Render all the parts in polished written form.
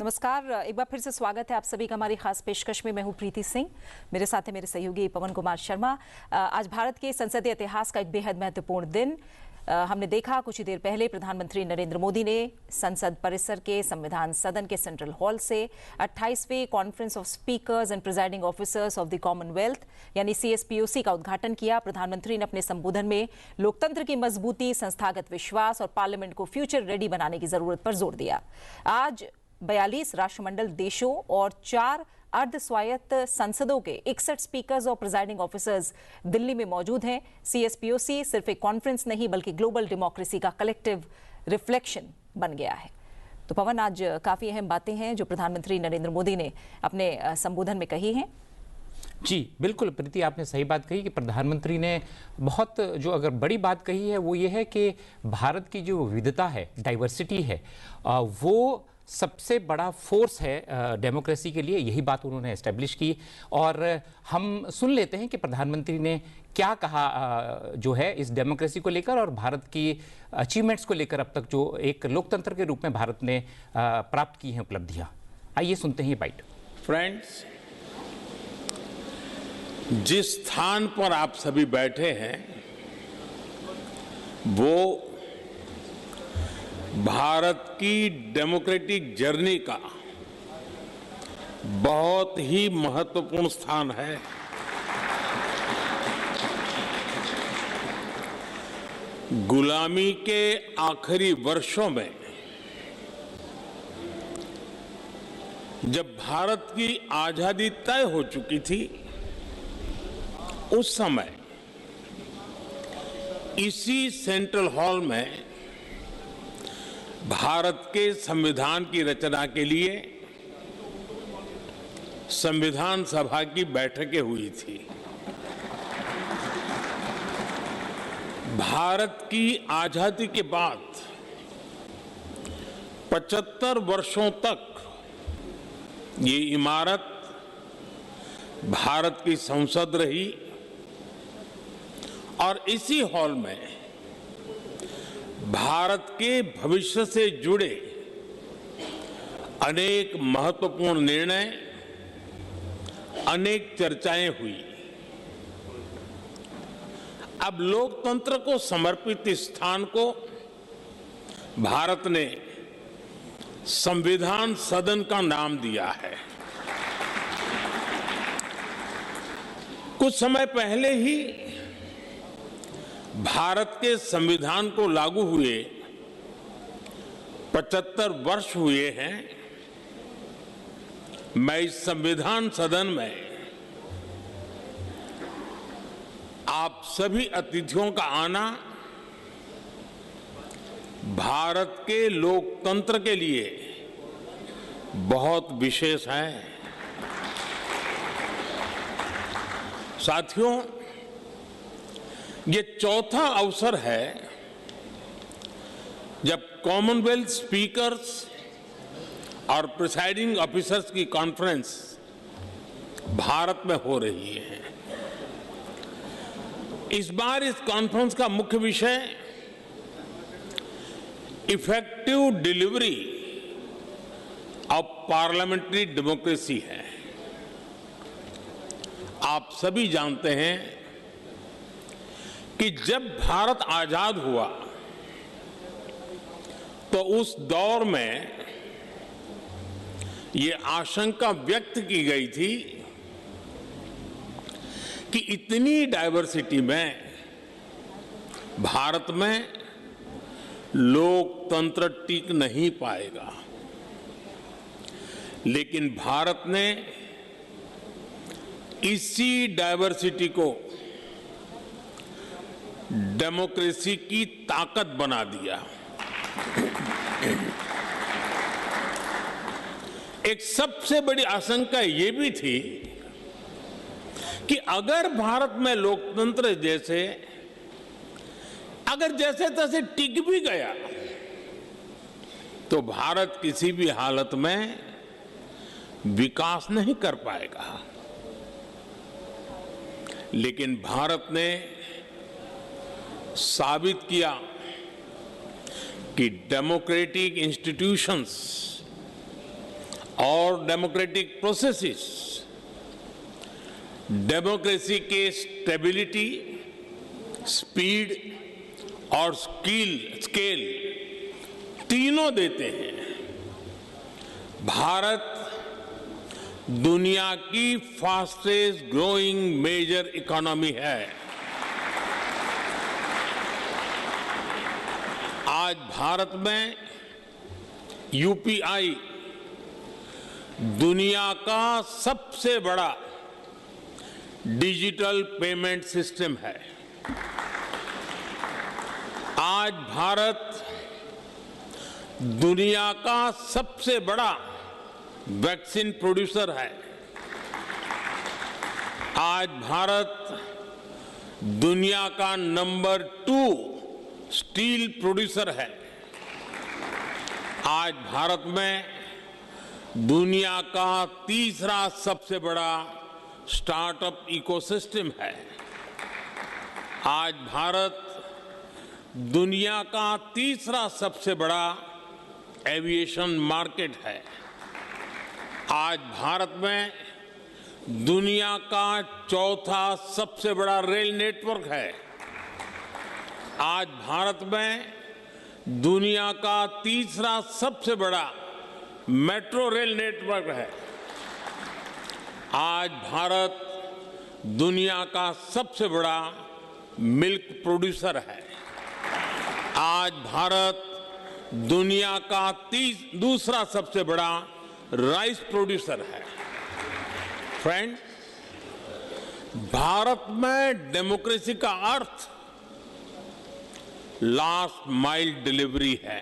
नमस्कार, एक बार फिर से स्वागत है आप सभी का हमारी खास पेशकश में। मैं हूं प्रीति सिंह, मेरे साथ है मेरे सहयोगी पवन कुमार शर्मा। आज भारत के संसदीय इतिहास का एक बेहद महत्वपूर्ण दिन। हमने देखा कुछ ही देर पहले प्रधानमंत्री नरेंद्र मोदी ने संसद परिसर के संविधान सदन के सेंट्रल हॉल से 28वीं conference of speakers and presiding officers of the Commonwealth यानी CSPOC का उद्घाटन किया। प्रधानमंत्री ने अपने संबोधन में लोकतंत्र की मजबूती, संस्थागत विश्वास और पार्लियामेंट को फ्यूचर रेडी बनाने की जरूरत पर जोर दिया। आज 42 राष्ट्रमंडल देशों और 4 अर्ध स्वायत्त संसदों के 61 स्पीकर्स और प्रिजाइडिंग ऑफिसर्स दिल्ली में मौजूद हैं। CSPOC सिर्फ एक कॉन्फ्रेंस नहीं बल्कि ग्लोबल डेमोक्रेसी का कलेक्टिव रिफ्लेक्शन बन गया है। तो पवन, आज काफी अहम बातें हैं जो प्रधानमंत्री नरेंद्र मोदी ने अपने संबोधन में कही हैं। जी बिल्कुल प्रीति, आपने सही बात कही कि प्रधानमंत्री ने बहुत जो अगर बड़ी बात कही है वो ये है कि भारत की जो विविधता है, डाइवर्सिटी है, वो सबसे बड़ा फोर्स है डेमोक्रेसी के लिए। यही बात उन्होंने एस्टेब्लिश की और हम सुन लेते हैं कि प्रधानमंत्री ने क्या कहा जो है इस डेमोक्रेसी को लेकर और भारत की अचीवमेंट्स को लेकर अब तक जो एक लोकतंत्र के रूप में भारत ने प्राप्त की हैं उपलब्धियां। आइए सुनते हैं ये बाइट। फ्रेंड्स, जिस स्थान पर आप सभी बैठे हैं वो भारत की डेमोक्रेटिक जर्नी का बहुत ही महत्वपूर्ण स्थान है। गुलामी के आखिरी वर्षों में जब भारत की आजादी तय हो चुकी थी, उस समय इसी सेंट्रल हॉल में भारत के संविधान की रचना के लिए संविधान सभा की बैठकें हुई थी। भारत की आजादी के बाद 75 वर्षों तक ये इमारत भारत की संसद रही और इसी हॉल में भारत के भविष्य से जुड़े अनेक महत्वपूर्ण निर्णय, अनेक चर्चाएं हुई। अब लोकतंत्र को समर्पित इस स्थान को भारत ने संविधान सदन का नाम दिया है। कुछ समय पहले ही भारत के संविधान को लागू हुए 75 वर्ष हुए हैं। मैं इस संविधान सदन में आप सभी अतिथियों का आना भारत के लोकतंत्र के लिए बहुत विशेष है। साथियों, ये चौथा अवसर है जब कॉमनवेल्थ स्पीकर्स और प्रिसाइडिंग ऑफिसर्स की कॉन्फ्रेंस भारत में हो रही है। इस बार इस कॉन्फ्रेंस का मुख्य विषय effective delivery of parliamentary democracy है। आप सभी जानते हैं कि जब भारत आजाद हुआ तो उस दौर में ये आशंका व्यक्त की गई थी कि इतनी डाइवर्सिटी में भारत में लोकतंत्र टिक नहीं पाएगा। लेकिन भारत ने इसी डाइवर्सिटी को डेमोक्रेसी की ताकत बना दिया। एक सबसे बड़ी आशंका ये भी थी कि अगर भारत में लोकतंत्र अगर जैसे तैसे टिक भी गया तो भारत किसी भी हालत में विकास नहीं कर पाएगा। लेकिन भारत ने साबित किया कि डेमोक्रेटिक इंस्टीट्यूशंस और डेमोक्रेटिक प्रोसेसेस डेमोक्रेसी के स्टेबिलिटी, स्पीड और स्केल तीनों देते हैं। भारत दुनिया की फास्टेस्ट ग्रोइंग मेजर इकोनॉमी है। आज भारत में यूपीआई दुनिया का सबसे बड़ा डिजिटल पेमेंट सिस्टम है। आज भारत दुनिया का सबसे बड़ा वैक्सीन प्रोड्यूसर है। आज भारत दुनिया का नंबर 2 स्टील प्रोड्यूसर है। आज भारत में दुनिया का तीसरा सबसे बड़ा स्टार्टअप इकोसिस्टम है। आज भारत दुनिया का तीसरा सबसे बड़ा एविएशन मार्केट है। आज भारत में दुनिया का चौथा सबसे बड़ा रेल नेटवर्क है। आज भारत में दुनिया का तीसरा सबसे बड़ा मेट्रो रेल नेटवर्क है। आज भारत दुनिया का सबसे बड़ा मिल्क प्रोड्यूसर है। आज भारत दुनिया का दूसरा सबसे बड़ा राइस प्रोड्यूसर है। फ्रेंड्स, भारत में डेमोक्रेसी का अर्थ लास्ट माइल डिलीवरी है।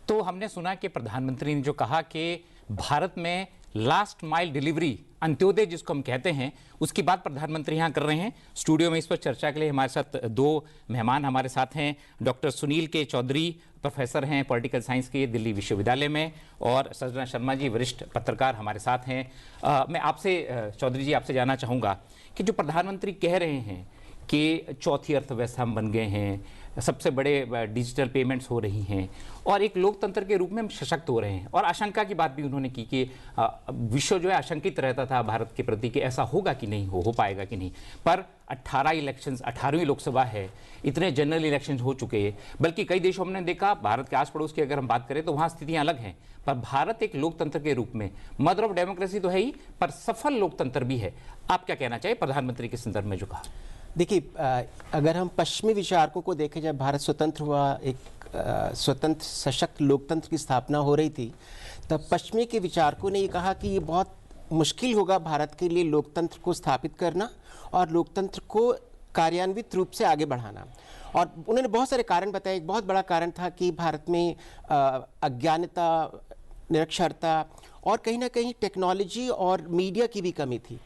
तो हमने सुना कि प्रधानमंत्री ने जो कहा कि भारत में लास्ट माइल डिलीवरी, अंत्योदय जिसको हम कहते हैं, उसकी बात प्रधानमंत्री यहां कर रहे हैं। स्टूडियो में इस पर चर्चा के लिए हमारे साथ 2 मेहमान हमारे साथ हैं। डॉक्टर सुनील के चौधरी प्रोफेसर हैं पॉलिटिकल साइंस के दिल्ली विश्वविद्यालय में, और सजना शर्मा जी वरिष्ठ पत्रकार हमारे साथ हैं। मैं आपसे चौधरी जी आपसे जानना चाहूँगा कि जो प्रधानमंत्री कह रहे हैं कि चौथी अर्थव्यवस्था हम बन गए हैं, सबसे बड़े डिजिटल पेमेंट्स हो रही हैं और एक लोकतंत्र के रूप में हम सशक्त हो रहे हैं, और आशंका की बात भी उन्होंने की कि विश्व जो है आशंकित रहता था भारत के प्रति कि ऐसा होगा कि नहीं, हो पाएगा कि नहीं। पर 18 इलेक्शंस, 18वीं लोकसभा है, इतने जनरल इलेक्शंस हो चुके हैं, बल्कि कई देशों में हमने देखा, भारत के आस पड़ोस की अगर हम बात करें तो वहाँ स्थितियाँ अलग हैं, पर भारत एक लोकतंत्र के रूप में, मदर ऑफ डेमोक्रेसी तो है ही, पर सफल लोकतंत्र भी है। आप क्या कहना चाहिए प्रधानमंत्री के संदर्भ में जो कहा? देखिए, अगर हम पश्चिमी विचारकों को देखें, जब भारत स्वतंत्र हुआ, एक स्वतंत्र सशक्त लोकतंत्र की स्थापना हो रही थी, तब पश्चिमी के विचारकों ने ये कहा कि ये बहुत मुश्किल होगा भारत के लिए लोकतंत्र को स्थापित करना और लोकतंत्र को कार्यान्वित रूप से आगे बढ़ाना। और उन्होंने बहुत सारे कारण बताए। एक बहुत बड़ा कारण था कि भारत में अज्ञानता, निरक्षरता और कहीं ना कहीं टेक्नोलॉजी और मीडिया की भी कमी थी।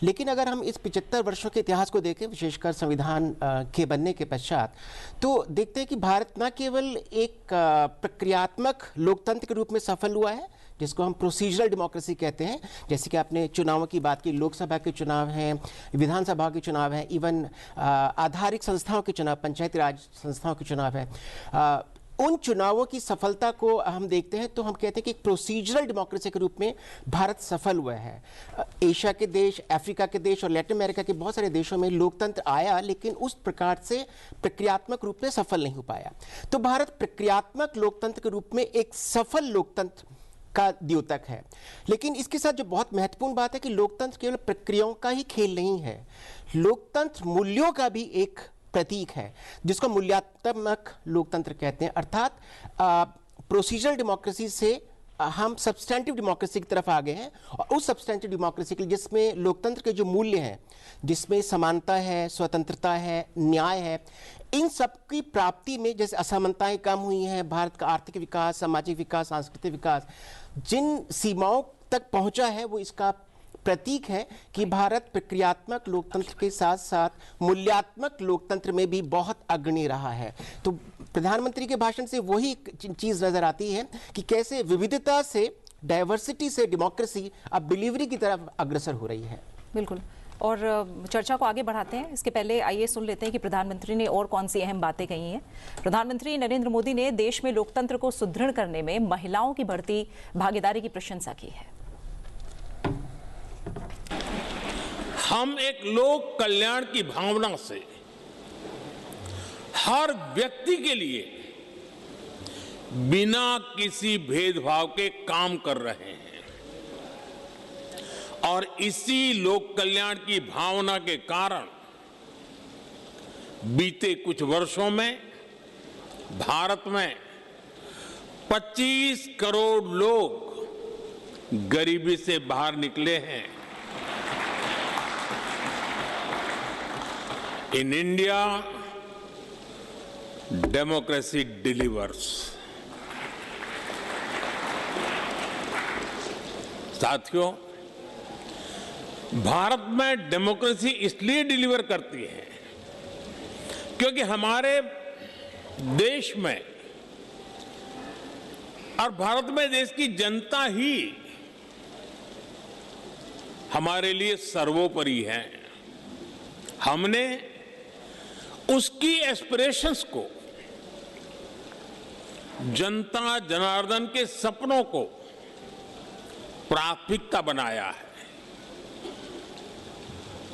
लेकिन अगर हम इस 75 वर्षों के इतिहास को देखें, विशेषकर संविधान के बनने के पश्चात, तो देखते हैं कि भारत न केवल एक प्रक्रियात्मक लोकतंत्र के रूप में सफल हुआ है, जिसको हम प्रोसीजरल डेमोक्रेसी कहते हैं, जैसे कि आपने चुनावों की बात की, लोकसभा के चुनाव हैं, विधानसभा के चुनाव हैं, इवन आधारिक संस्थाओं के चुनाव, पंचायती राज संस्थाओं के चुनाव हैं। उन चुनावों की सफलता को हम देखते हैं तो हम कहते हैं कि एक प्रोसीजरल डेमोक्रेसी के रूप में भारत सफल हुआ है। एशिया के देश, अफ्रीका के देश और लैटिन अमेरिका के बहुत सारे देशों में लोकतंत्र आया, लेकिन उस प्रकार से प्रक्रियात्मक रूप में सफल नहीं हो पाया। तो भारत प्रक्रियात्मक लोकतंत्र के रूप में एक सफल लोकतंत्र का द्योतक है। लेकिन इसके साथ जो बहुत महत्वपूर्ण बात है कि लोकतंत्र केवल प्रक्रियाओं का ही खेल नहीं है, लोकतंत्र मूल्यों का भी एक प्रतीक है, जिसको मूल्यात्मक लोकतंत्र कहते हैं। अर्थात प्रोसीजरल डेमोक्रेसी से हम सब्सटेंटिव डेमोक्रेसी की तरफ आ गए हैं, और उस सब्सटेंटिव डेमोक्रेसी के लिए जिसमें लोकतंत्र के जो मूल्य हैं, जिसमें समानता है, स्वतंत्रता है, न्याय है, इन सब की प्राप्ति में जैसे असमानताएं कम हुई हैं, भारत का आर्थिक विकास, सामाजिक विकास, सांस्कृतिक विकास जिन सीमाओं तक पहुंचा है, वो इसका प्रतीक है कि भारत प्रक्रियात्मक लोकतंत्र के साथ साथ मूल्यात्मक लोकतंत्र में भी बहुत अग्रणी रहा है। तो प्रधानमंत्री के भाषण से वही चीज नजर आती है कि कैसे विविधता से, डाइवर्सिटी से डेमोक्रेसी अब डिलीवरी की तरफ अग्रसर हो रही है। बिल्कुल। और चर्चा को आगे बढ़ाते हैं। इसके पहले आइए सुन लेते हैं कि प्रधानमंत्री ने और कौन सी अहम बातें कही हैं। प्रधानमंत्री नरेंद्र मोदी ने देश में लोकतंत्र को सुदृढ़ करने में महिलाओं की बढ़ती भागीदारी की प्रशंसा की है। हम एक लोक कल्याण की भावना से हर व्यक्ति के लिए बिना किसी भेदभाव के काम कर रहे हैं और इसी लोक कल्याण की भावना के कारण बीते कुछ वर्षों में भारत में 25 करोड़ लोग गरीबी से बाहर निकले हैं। In India democracy delivers. साथियों, भारत में डेमोक्रेसी इसलिए डिलीवर करती है क्योंकि हमारे देश में और भारत में देश की जनता ही हमारे लिए सर्वोपरि है। हमने उसकी एस्पिरेशंस को, जनता जनार्दन के सपनों को प्राथमिकता बनाया है।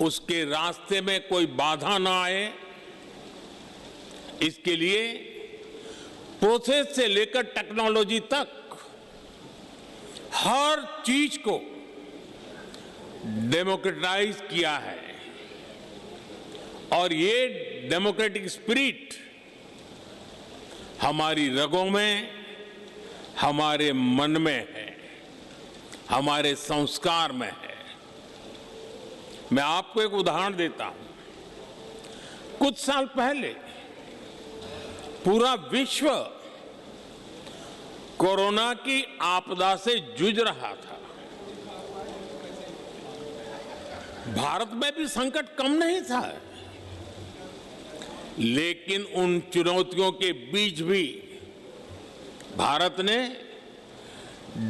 उसके रास्ते में कोई बाधा ना आए, इसके लिए प्रोसेस से लेकर टेक्नोलॉजी तक हर चीज को डेमोक्रेटाइज किया है और ये डेमोक्रेटिक स्पिरिट हमारी रगों में, हमारे मन में है, हमारे संस्कार में है। मैं आपको एक उदाहरण देता हूं। कुछ साल पहले पूरा विश्व कोरोना की आपदा से जूझ रहा था। भारत में भी संकट कम नहीं था, लेकिन उन चुनौतियों के बीच भी भारत ने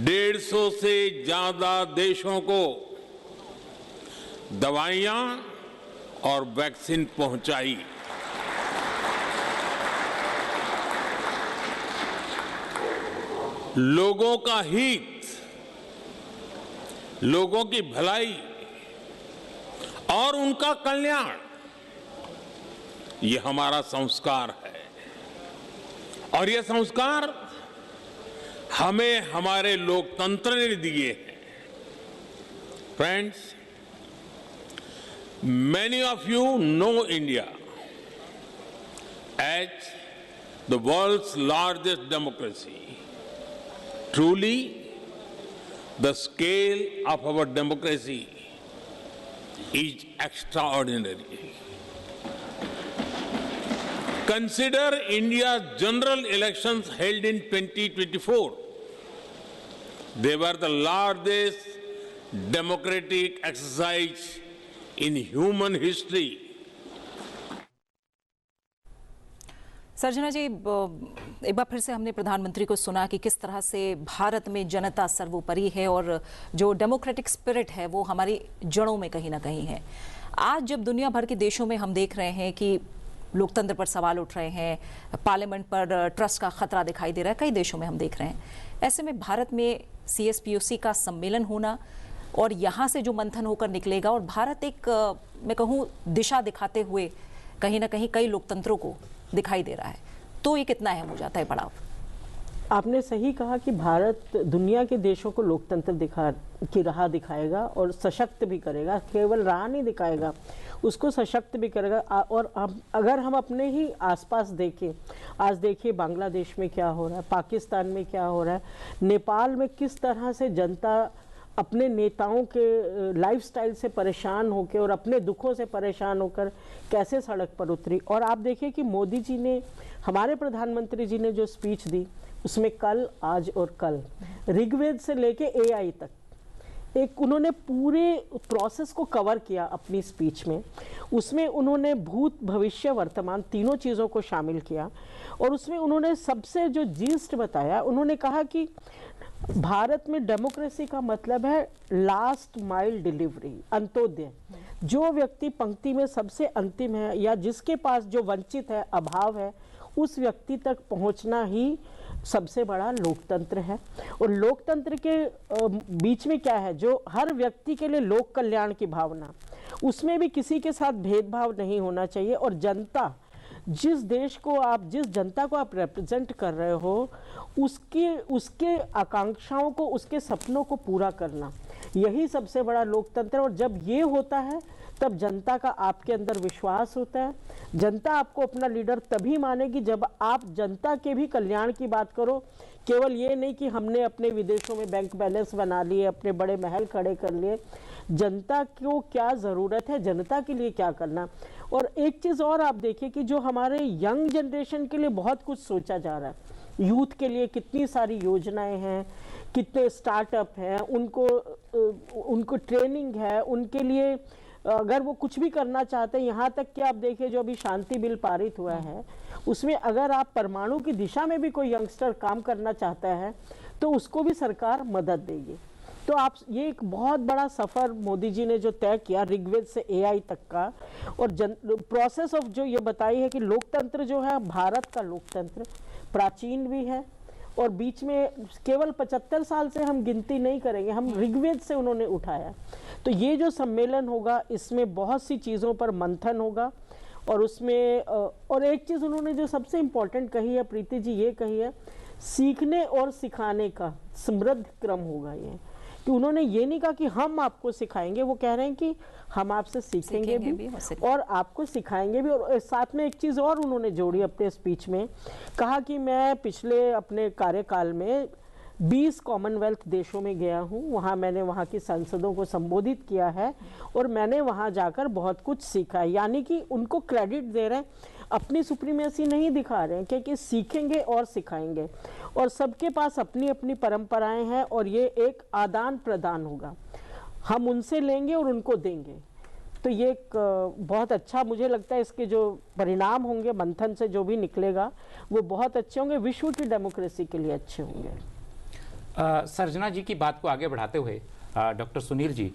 150 से ज्यादा देशों को दवाइयां और वैक्सीन पहुंचाई। लोगों का हित, लोगों की भलाई और उनका कल्याण, ये हमारा संस्कार है और ये संस्कार हमें हमारे लोकतंत्र ने दिए हैं। Friends, many of you know India as the world's largest democracy. Truly, the scale of our democracy is extraordinary. Consider India's general elections held in 2024. They were the largest democratic exercise in human history. सर्जना जी, एक बार फिर से हमने प्रधानमंत्री को सुना कि किस तरह से भारत में जनता सर्वोपरि है और जो डेमोक्रेटिक स्पिरिट है वो हमारी जड़ों में कहीं ना कहीं है। आज जब दुनिया भर के देशों में हम देख रहे हैं कि लोकतंत्र पर सवाल उठ रहे हैं, पार्लियामेंट पर ट्रस्ट का खतरा दिखाई दे रहा है, कई देशों में हम देख रहे हैं, ऐसे में भारत में CSPOC का सम्मेलन होना और यहाँ से जो मंथन होकर निकलेगा और भारत एक, मैं कहूँ, दिशा दिखाते हुए कहीं ना कहीं कई लोकतंत्रों को दिखाई दे रहा है, तो ये कितना अहम हो जाता है पड़ाव? आपने सही कहा कि भारत दुनिया के देशों को लोकतंत्र की राह दिखाएगा और सशक्त भी करेगा। केवल राह नहीं दिखाएगा, उसको सशक्त भी करेगा। और अगर हम अपने ही आसपास देखें, आज देखिए बांग्लादेश में क्या हो रहा है, पाकिस्तान में क्या हो रहा है, नेपाल में किस तरह से जनता अपने नेताओं के लाइफस्टाइल से परेशान होकर और अपने दुखों से परेशान होकर कैसे सड़क पर उतरी। और आप देखिए कि मोदी जी ने, हमारे प्रधानमंत्री जी ने जो स्पीच दी, उसमें कल, आज और कल, ऋग्वेद से लेके AI तक एक उन्होंने पूरे प्रोसेस को कवर किया अपनी स्पीच में। उसमें उन्होंने भूत, भविष्य, वर्तमान तीनों चीज़ों को शामिल किया और उसमें उन्होंने सबसे जो जीस्ट बताया, उन्होंने कहा कि भारत में डेमोक्रेसी का मतलब है लास्ट माइल डिलीवरी, अंत्योदय। जो व्यक्ति पंक्ति में सबसे अंतिम है या जिसके पास जो वंचित है, अभाव है, उस व्यक्ति तक पहुंचना ही सबसे बड़ा लोकतंत्र है। और लोकतंत्र के बीच में क्या है, जो हर व्यक्ति के लिए लोक कल्याण की भावना, उसमें भी किसी के साथ भेदभाव नहीं होना चाहिए। और जनता, जिस देश को आप, जिस जनता को आप रिप्रेजेंट कर रहे हो, उसके आकांक्षाओं को, उसके सपनों को पूरा करना, यही सबसे बड़ा लोकतंत्र है। और जब ये होता है तब जनता का आपके अंदर विश्वास होता है। जनता आपको अपना लीडर तभी मानेगी जब आप जनता के भी कल्याण की बात करो। केवल ये नहीं कि हमने अपने विदेशों में बैंक बैलेंस बना लिए, अपने बड़े महल खड़े कर लिए। जनता को क्या ज़रूरत है, जनता के लिए क्या करना। और एक चीज़ और आप देखिए कि जो हमारे यंग जनरेशन के लिए बहुत कुछ सोचा जा रहा है, यूथ के लिए कितनी सारी योजनाएं हैं, कितने स्टार्टअप हैं, उनको ट्रेनिंग है, उनके लिए अगर वो कुछ भी करना चाहते हैं, यहाँ तक कि आप देखिए जो अभी शांति बिल पारित हुआ है, उसमें अगर आप परमाणु की दिशा में भी कोई यंगस्टर काम करना चाहता है तो उसको भी सरकार मदद देगी। तो आप, ये एक बहुत बड़ा सफ़र मोदी जी ने जो तय किया ऋग्वेद से एआई तक का, और प्रोसेस ऑफ जो ये बताई है कि लोकतंत्र जो है, भारत का लोकतंत्र प्राचीन भी है और बीच में केवल 75 साल से हम गिनती नहीं करेंगे, हम ऋग्वेद से उन्होंने उठाया। तो ये जो सम्मेलन होगा, इसमें बहुत सी चीज़ों पर मंथन होगा। और उसमें और एक चीज़ उन्होंने जो सबसे इम्पोर्टेंट कही है, प्रीति जी, ये कही है, सीखने और सिखाने का समृद्ध क्रम होगा। ये कि उन्होंने ये नहीं कहा कि हम आपको सिखाएंगे, वो कह रहे हैं कि हम आपसे सीखेंगे भी और आपको सिखाएंगे भी। और साथ में एक चीज़ और उन्होंने जोड़ी अपने स्पीच में, कहा कि मैं पिछले अपने कार्यकाल में 20 कॉमनवेल्थ देशों में गया हूँ, वहाँ मैंने वहाँ की सांसदों को संबोधित किया है और मैंने वहाँ जाकर बहुत कुछ सीखा है। यानी कि उनको क्रेडिट दे रहे हैं, अपनी सुप्रीमेसी नहीं दिखा रहे हैं, क्योंकि सीखेंगे और सिखाएंगे। और सबके पास अपनी अपनी परंपराएं हैं और ये एक आदान प्रदान होगा, हम उनसे लेंगे और उनको देंगे। तो ये एक बहुत अच्छा, मुझे लगता है इसके जो परिणाम होंगे मंथन से जो भी निकलेगा वो बहुत अच्छे होंगे, विश्व की डेमोक्रेसी के लिए अच्छे होंगे। सर्जना जी की बात को आगे बढ़ाते हुए डॉक्टर सुनील जी,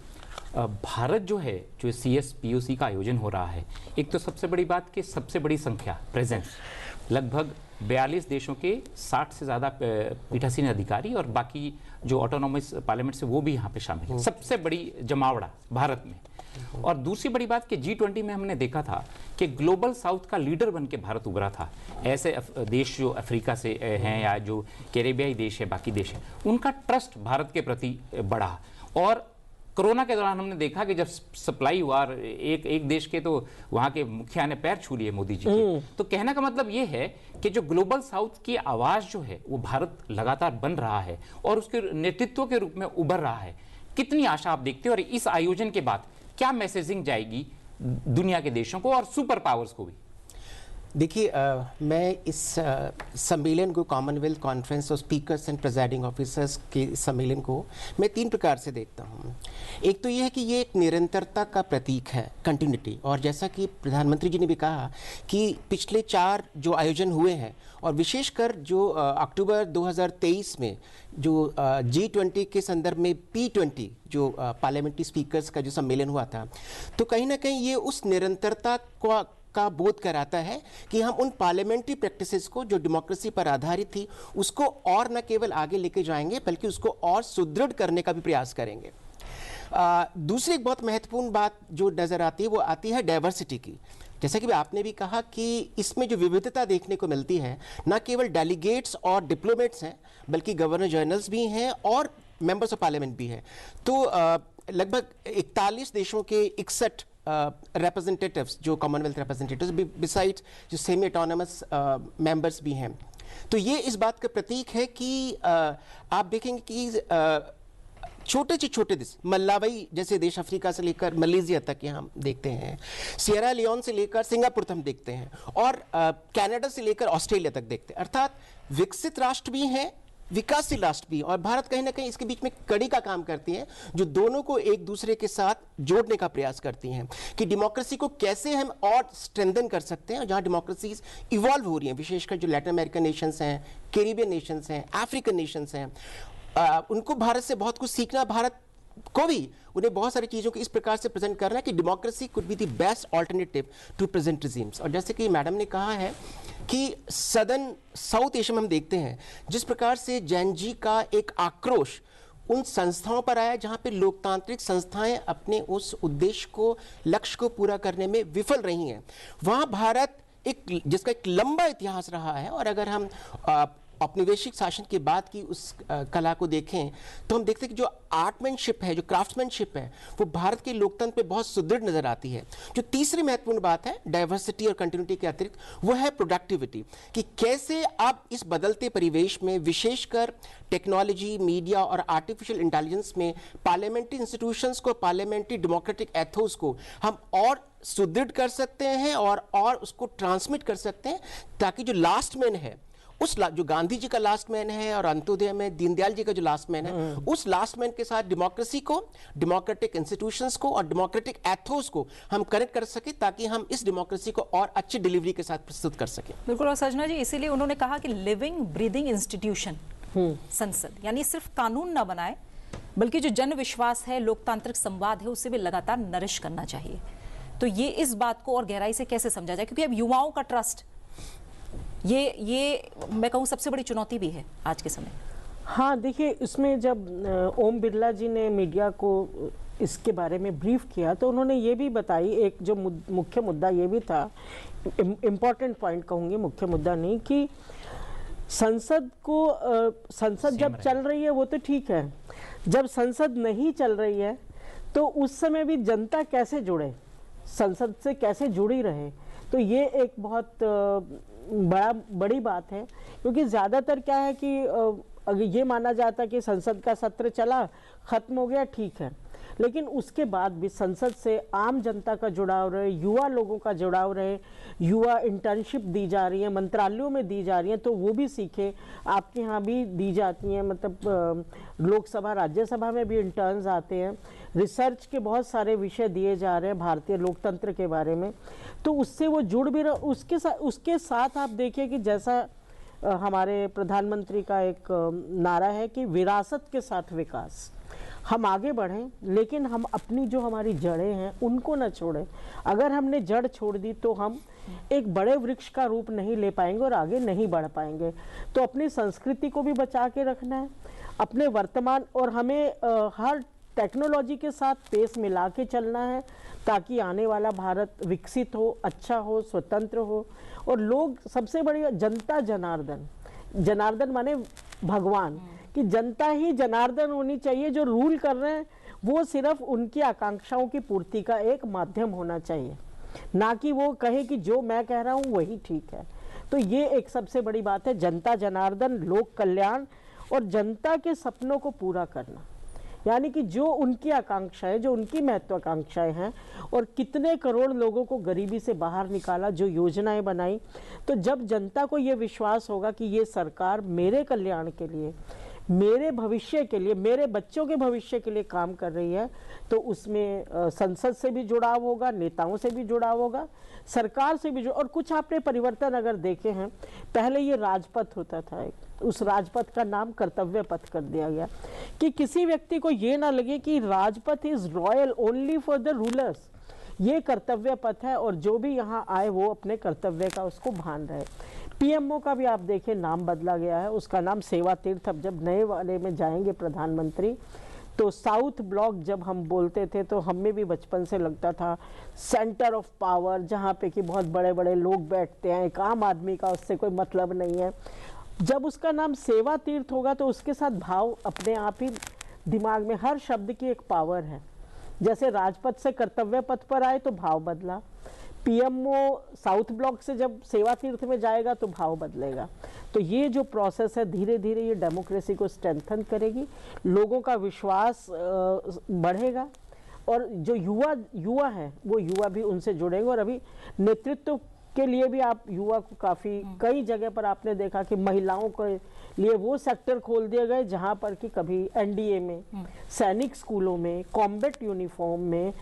भारत जो है, जो CSPOC का आयोजन हो रहा है, एक तो सबसे बड़ी बात कि सबसे बड़ी संख्या, प्रेजेंस, लगभग 42 देशों के 60 से ज़्यादा पीठासीन अधिकारी और बाकी जो ऑटोनॉमस पार्लियामेंट से वो भी यहाँ पे शामिल है। सबसे बड़ी जमावड़ा भारत में। और दूसरी बड़ी बात कि G20 में हमने देखा था कि ग्लोबल साउथ का लीडर बन के भारत उभरा था। ऐसे देश जो अफ्रीका से हैं या जो कैरेबियाई देश है, बाकी देश है, उनका ट्रस्ट भारत के प्रति बढ़ा। और कोरोना के दौरान हमने देखा कि जब सप्लाई हुआ, एक देश के तो वहाँ के मुखिया ने पैर छू लिए मोदी जी के। तो कहने का मतलब ये है कि जो ग्लोबल साउथ की आवाज़ जो है वो भारत लगातार बन रहा है और उसके नेतृत्व के रूप में उभर रहा है। कितनी आशा आप देखते हो और इस आयोजन के बाद क्या मैसेजिंग जाएगी दुनिया के देशों को और सुपर पावर्स को भी? देखिए, मैं इस सम्मेलन को, Commonwealth conference of speakers and presiding officers के सम्मेलन को मैं 3 प्रकार से देखता हूँ। एक तो ये है कि ये एक निरंतरता का प्रतीक है, कंटिन्यूटी। और जैसा कि प्रधानमंत्री जी ने भी कहा कि पिछले 4 जो आयोजन हुए हैं और विशेषकर जो अक्टूबर 2023 में जो G20 के संदर्भ में P20 जो पार्लियामेंट्री स्पीकर्स का जो सम्मेलन हुआ था, तो कहीं ना कहीं ये उस निरंतरता का बोध कराता है कि हम उन पार्लियामेंट्री प्रैक्टिसेस को जो डेमोक्रेसी पर आधारित थी उसको और न केवल आगे लेके जाएंगे बल्कि उसको और सुदृढ़ करने का भी प्रयास करेंगे। दूसरी एक बहुत महत्वपूर्ण बात जो नज़र आती है वो आती है डाइवर्सिटी की। जैसा कि आपने भी कहा कि इसमें जो विविधता देखने को मिलती है, न केवल डेलीगेट्स और डिप्लोमेट्स हैं बल्कि गवर्नर जनरल्स भी हैं और मेंबर्स ऑफ पार्लियामेंट भी हैं। तो लगभग 41 देशों के 61 representatives जो कॉमनवेल्थ रिप्रेजेंटेटिव्स बिसाइड्स जो सेमी ऑटोनमस मेंबर्स भी हैं। तो ये इस बात का प्रतीक है कि आप देखेंगे कि छोटे से छोटे देश, मलावी जैसे देश अफ्रीका से लेकर मलेशिया तक यहाँ देखते हैं, सियरा लियोन से लेकर सिंगापुर तक हम देखते हैं और कनाडा से लेकर ऑस्ट्रेलिया तक देखते हैं। अर्थात विकसित राष्ट्र भी हैं, विकासशील राष्ट्र भी, और भारत कहीं ना कहीं इसके बीच में कड़ी का काम करती है जो दोनों को एक दूसरे के साथ जोड़ने का प्रयास करती हैं कि डेमोक्रेसी को कैसे हम और स्ट्रेंथन कर सकते हैं। जहां डेमोक्रेसीज इवॉल्व हो रही हैं, विशेषकर जो लैटिन अमेरिकन नेशंस हैं, कैरिबियन नेशंस हैं, अफ्रीकन नेशंस हैं, उनको भारत से बहुत कुछ सीखना, भारत को भी उन्हें बहुत सारी चीज़ों को इस प्रकार से प्रेजेंट करना है कि democracy could be the best alternative to present regimes. और जैसे कि मैडम ने कहा है कि सदर्न साउथ एशिया में हम देखते हैं जिस प्रकार से जैन जी का एक आक्रोश उन संस्थाओं पर आया जहां पे लोकतांत्रिक संस्थाएं अपने उस उद्देश्य को, लक्ष्य को पूरा करने में विफल रही हैं, वहां भारत जिसका एक लंबा इतिहास रहा है। और अगर हम औपनिवेशिक शासन के बाद की उस कला को देखें तो हम देखते हैं कि जो आर्टमैनशिप है, जो क्राफ्ट्समैनशिप है, वो भारत के लोकतंत्र पे बहुत सुदृढ़ नजर आती है। जो तीसरी महत्वपूर्ण बात है डाइवर्सिटी और कंटिन्यूटी के अतिरिक्त, वो है प्रोडक्टिविटी, कि कैसे आप इस बदलते परिवेश में विशेषकर टेक्नोलॉजी, मीडिया और आर्टिफिशियल इंटेलिजेंस में पार्लियामेंट्री इंस्टीट्यूशंस को, पार्लियामेंट्री डेमोक्रेटिक एथोस को हम और सुदृढ़ कर सकते हैं और उसको ट्रांसमिट कर सकते हैं, ताकि जो लास्ट मैन है, जो गांधी जी का लास्ट मैन है और अंत्योदय में दीनदयाल जी का जो लास्ट मैन है, उस लास्ट मैन के साथ डेमोक्रेसी को, डेमोक्रेटिक इंस्टीट्यूशंस को और डेमोक्रेटिक एथोस को हम कनेक्ट कर सके, ताकि हम इस डेमोक्रेसी को और अच्छी डिलीवरी के साथ प्रस्तुत कर सकें। बिल्कुल। और सजना जी, इसीलिए उन्होंने कहा कि लिविंग ब्रीदिंग इंस्टीट्यूशन संसद, यानी सिर्फ कानून ना बनाए बल्कि जो जन विश्वास है, लोकतांत्रिक संवाद है, उसे भी लगातार नरिश करना चाहिए। तो ये इस बात को और गहराई से कैसे समझा जाए, क्योंकि अब युवाओं का ट्रस्ट ये मैं कहूँ सबसे बड़ी चुनौती भी है आज के समय। हाँ, देखिए, इसमें जब ओम बिरला जी ने मीडिया को इसके बारे में ब्रीफ किया तो उन्होंने ये भी बताई, एक जो मुख्य मुद्दा ये भी था, इम्पॉर्टेंट पॉइंट कहूँगी, मुख्य मुद्दा नहीं, कि संसद जब चल रही है वो तो ठीक है, जब संसद नहीं चल रही है तो उस समय भी जनता कैसे जुड़े, संसद से कैसे जुड़ी रहे। तो ये एक बहुत बड़ी बात है, क्योंकि ज़्यादातर क्या है कि अगर ये माना जाता कि संसद का सत्र चला, ख़त्म हो गया, ठीक है, लेकिन उसके बाद भी संसद से आम जनता का जुड़ाव रहे, युवा लोगों का जुड़ाव रहे, युवा इंटर्नशिप दी जा रही है, मंत्रालयों में दी जा रही हैं, तो वो भी सीखे। आपके यहाँ भी दी जाती हैं, मतलब लोकसभा, राज्यसभा में भी इंटर्न्स आते हैं, रिसर्च के बहुत सारे विषय दिए जा रहे हैं भारतीय लोकतंत्र के बारे में, तो उससे वो जुड़ भी रहे। उसके साथ आप देखिए कि जैसा हमारे प्रधानमंत्री का एक नारा है कि विरासत के साथ विकास, हम आगे बढ़ें लेकिन हम अपनी जो हमारी जड़ें हैं उनको न छोड़ें। अगर हमने जड़ छोड़ दी तो हम एक बड़े वृक्ष का रूप नहीं ले पाएंगे और आगे नहीं बढ़ पाएंगे। तो अपनी संस्कृति को भी बचा के रखना है, अपने वर्तमान, और हमें हर टेक्नोलॉजी के साथ पेस मिला के चलना है, ताकि आने वाला भारत विकसित हो, अच्छा हो, स्वतंत्र हो। और लोग, सबसे बड़ी जनता जनार्दन, जनार्दन माने भगवान, कि जनता ही जनार्दन होनी चाहिए। जो रूल कर रहे हैं वो सिर्फ उनकी आकांक्षाओं की पूर्ति का एक माध्यम होना चाहिए, ना कि वो कहे कि जो मैं कह रहा हूँ वही ठीक है। तो ये एक सबसे बड़ी बात है, जनता जनार्दन, लोक कल्याण और जनता के सपनों को पूरा करना। यानी कि जो उनकी आकांक्षाएं, जो उनकी महत्वाकांक्षाएं हैं, और कितने करोड़ लोगों को गरीबी से बाहर निकाला, जो योजनाएं बनाई। तो जब जनता को ये विश्वास होगा कि ये सरकार मेरे कल्याण के लिए, मेरे भविष्य के लिए, मेरे बच्चों के भविष्य के लिए काम कर रही है, तो उसमें संसद से भी जुड़ाव होगा, नेताओं से भी जुड़ाव होगा, सरकार से भी जुड़ाव। और कुछ आपने परिवर्तन अगर देखे हैं, पहले ये राजपथ होता था, उस राजपथ का नाम कर्तव्य पथ कर दिया गया, कि किसी व्यक्ति को ये ना लगे कि Rajpath is royal only for the rulers. ये कर्तव्य पथ है और जो भी यहाँ आए वो अपने कर्तव्य का उसको भान रहे। पीएमओ का भी आप देखें नाम बदला गया है, उसका नाम सेवा तीर्थ। अब जब नए वाले में जाएंगे प्रधानमंत्री, तो साउथ ब्लॉक जब हम बोलते थे तो हमें भी बचपन से लगता था सेंटर ऑफ पावर, जहाँ पे कि बहुत बड़े बड़े लोग बैठते हैं, एक आम आदमी का उससे कोई मतलब नहीं है। जब उसका नाम सेवा तीर्थ होगा तो उसके साथ भाव अपने आप ही दिमाग में, हर शब्द की एक पावर है। जैसे राजपथ से कर्तव्य पथ पर आए तो भाव बदला, पीएमओ साउथ ब्लॉक से जब सेवा तीर्थ में जाएगा तो भाव बदलेगा। तो ये जो प्रोसेस है धीरे धीरे ये डेमोक्रेसी को स्ट्रेंथन करेगी, लोगों का विश्वास बढ़ेगा, और जो युवा है वो युवा भी उनसे जुड़ेंगे। और अभी नेतृत्व के लिए भी आप युवा को काफ़ी, कई जगह पर आपने देखा कि महिलाओं के लिए वो सेक्टर खोल दिए गए जहाँ पर कि कभी एनडीए में, सैनिक स्कूलों में, कॉम्बैट यूनिफॉर्म में।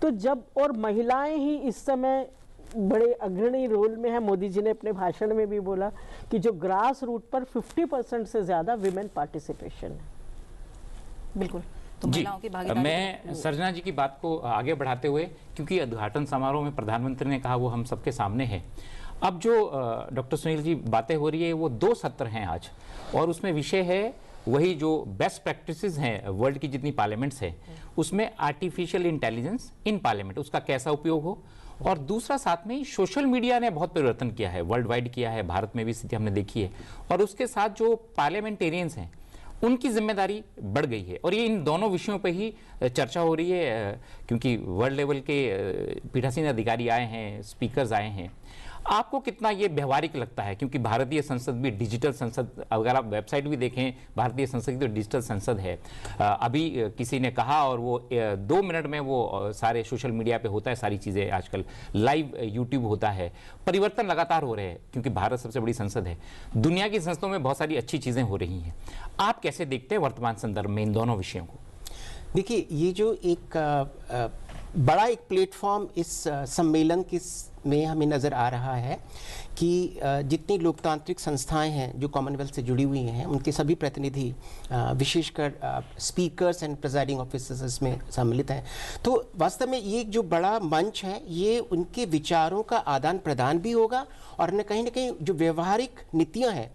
तो जब, और महिलाएं ही इस समय बड़े अग्रणी रोल में है। मोदी जी ने अपने भाषण में भी बोला कि जो ग्रास रूट पर 50% से ज़्यादा विमेन पार्टिसिपेशन है। बिल्कुल। तो जी, महिलाओं की भागीदारी, मैं सर्जना जी की बात को आगे बढ़ाते हुए, क्योंकि उद्घाटन समारोह में प्रधानमंत्री ने कहा वो हम सबके सामने है। अब जो डॉक्टर सुनील जी बातें हो रही है वो 2 सत्र हैं आज, और उसमें विषय है वही जो बेस्ट प्रैक्टिसेस हैं वर्ल्ड की जितनी पार्लियामेंट्स हैं उसमें आर्टिफिशियल इंटेलिजेंस इन पार्लियामेंट, उसका कैसा उपयोग हो। और दूसरा साथ में ही सोशल मीडिया ने बहुत परिवर्तन किया है, वर्ल्ड वाइड किया है, भारत में भी स्थिति हमने देखी है। और उसके साथ जो पार्लियामेंटेरियंस हैं उनकी जिम्मेदारी बढ़ गई है, और ये इन दोनों विषयों पे ही चर्चा हो रही है, क्योंकि वर्ल्ड लेवल के पीठासीन अधिकारी आए हैं, स्पीकर्स आए हैं। आपको कितना ये व्यवहारिक लगता है, क्योंकि भारतीय संसद भी डिजिटल संसद, अगर आप वेबसाइट भी देखें भारतीय संसद की तो डिजिटल संसद है। अभी किसी ने कहा, और वो 2 मिनट में वो सारे सोशल मीडिया पे होता है, सारी चीज़ें आजकल लाइव यूट्यूब होता है। परिवर्तन लगातार हो रहे हैं, क्योंकि भारत सबसे बड़ी संसद है। दुनिया की संसदों में बहुत सारी अच्छी चीज़ें हो रही हैं। आप कैसे देखते हैं वर्तमान संदर्भ में इन दोनों विषयों को? देखिए, ये जो एक बड़ा एक प्लेटफॉर्म इस सम्मेलन के में हमें नज़र आ रहा है कि जितनी लोकतांत्रिक संस्थाएं हैं जो कॉमनवेल्थ से जुड़ी हुई हैं, उनके सभी प्रतिनिधि, विशेषकर स्पीकर्स एंड प्रिजाइडिंग ऑफिसर्स इसमें सम्मिलित हैं। तो वास्तव में ये जो बड़ा मंच है, ये उनके विचारों का आदान प्रदान भी होगा, और न कहीं जो व्यवहारिक नीतियाँ हैं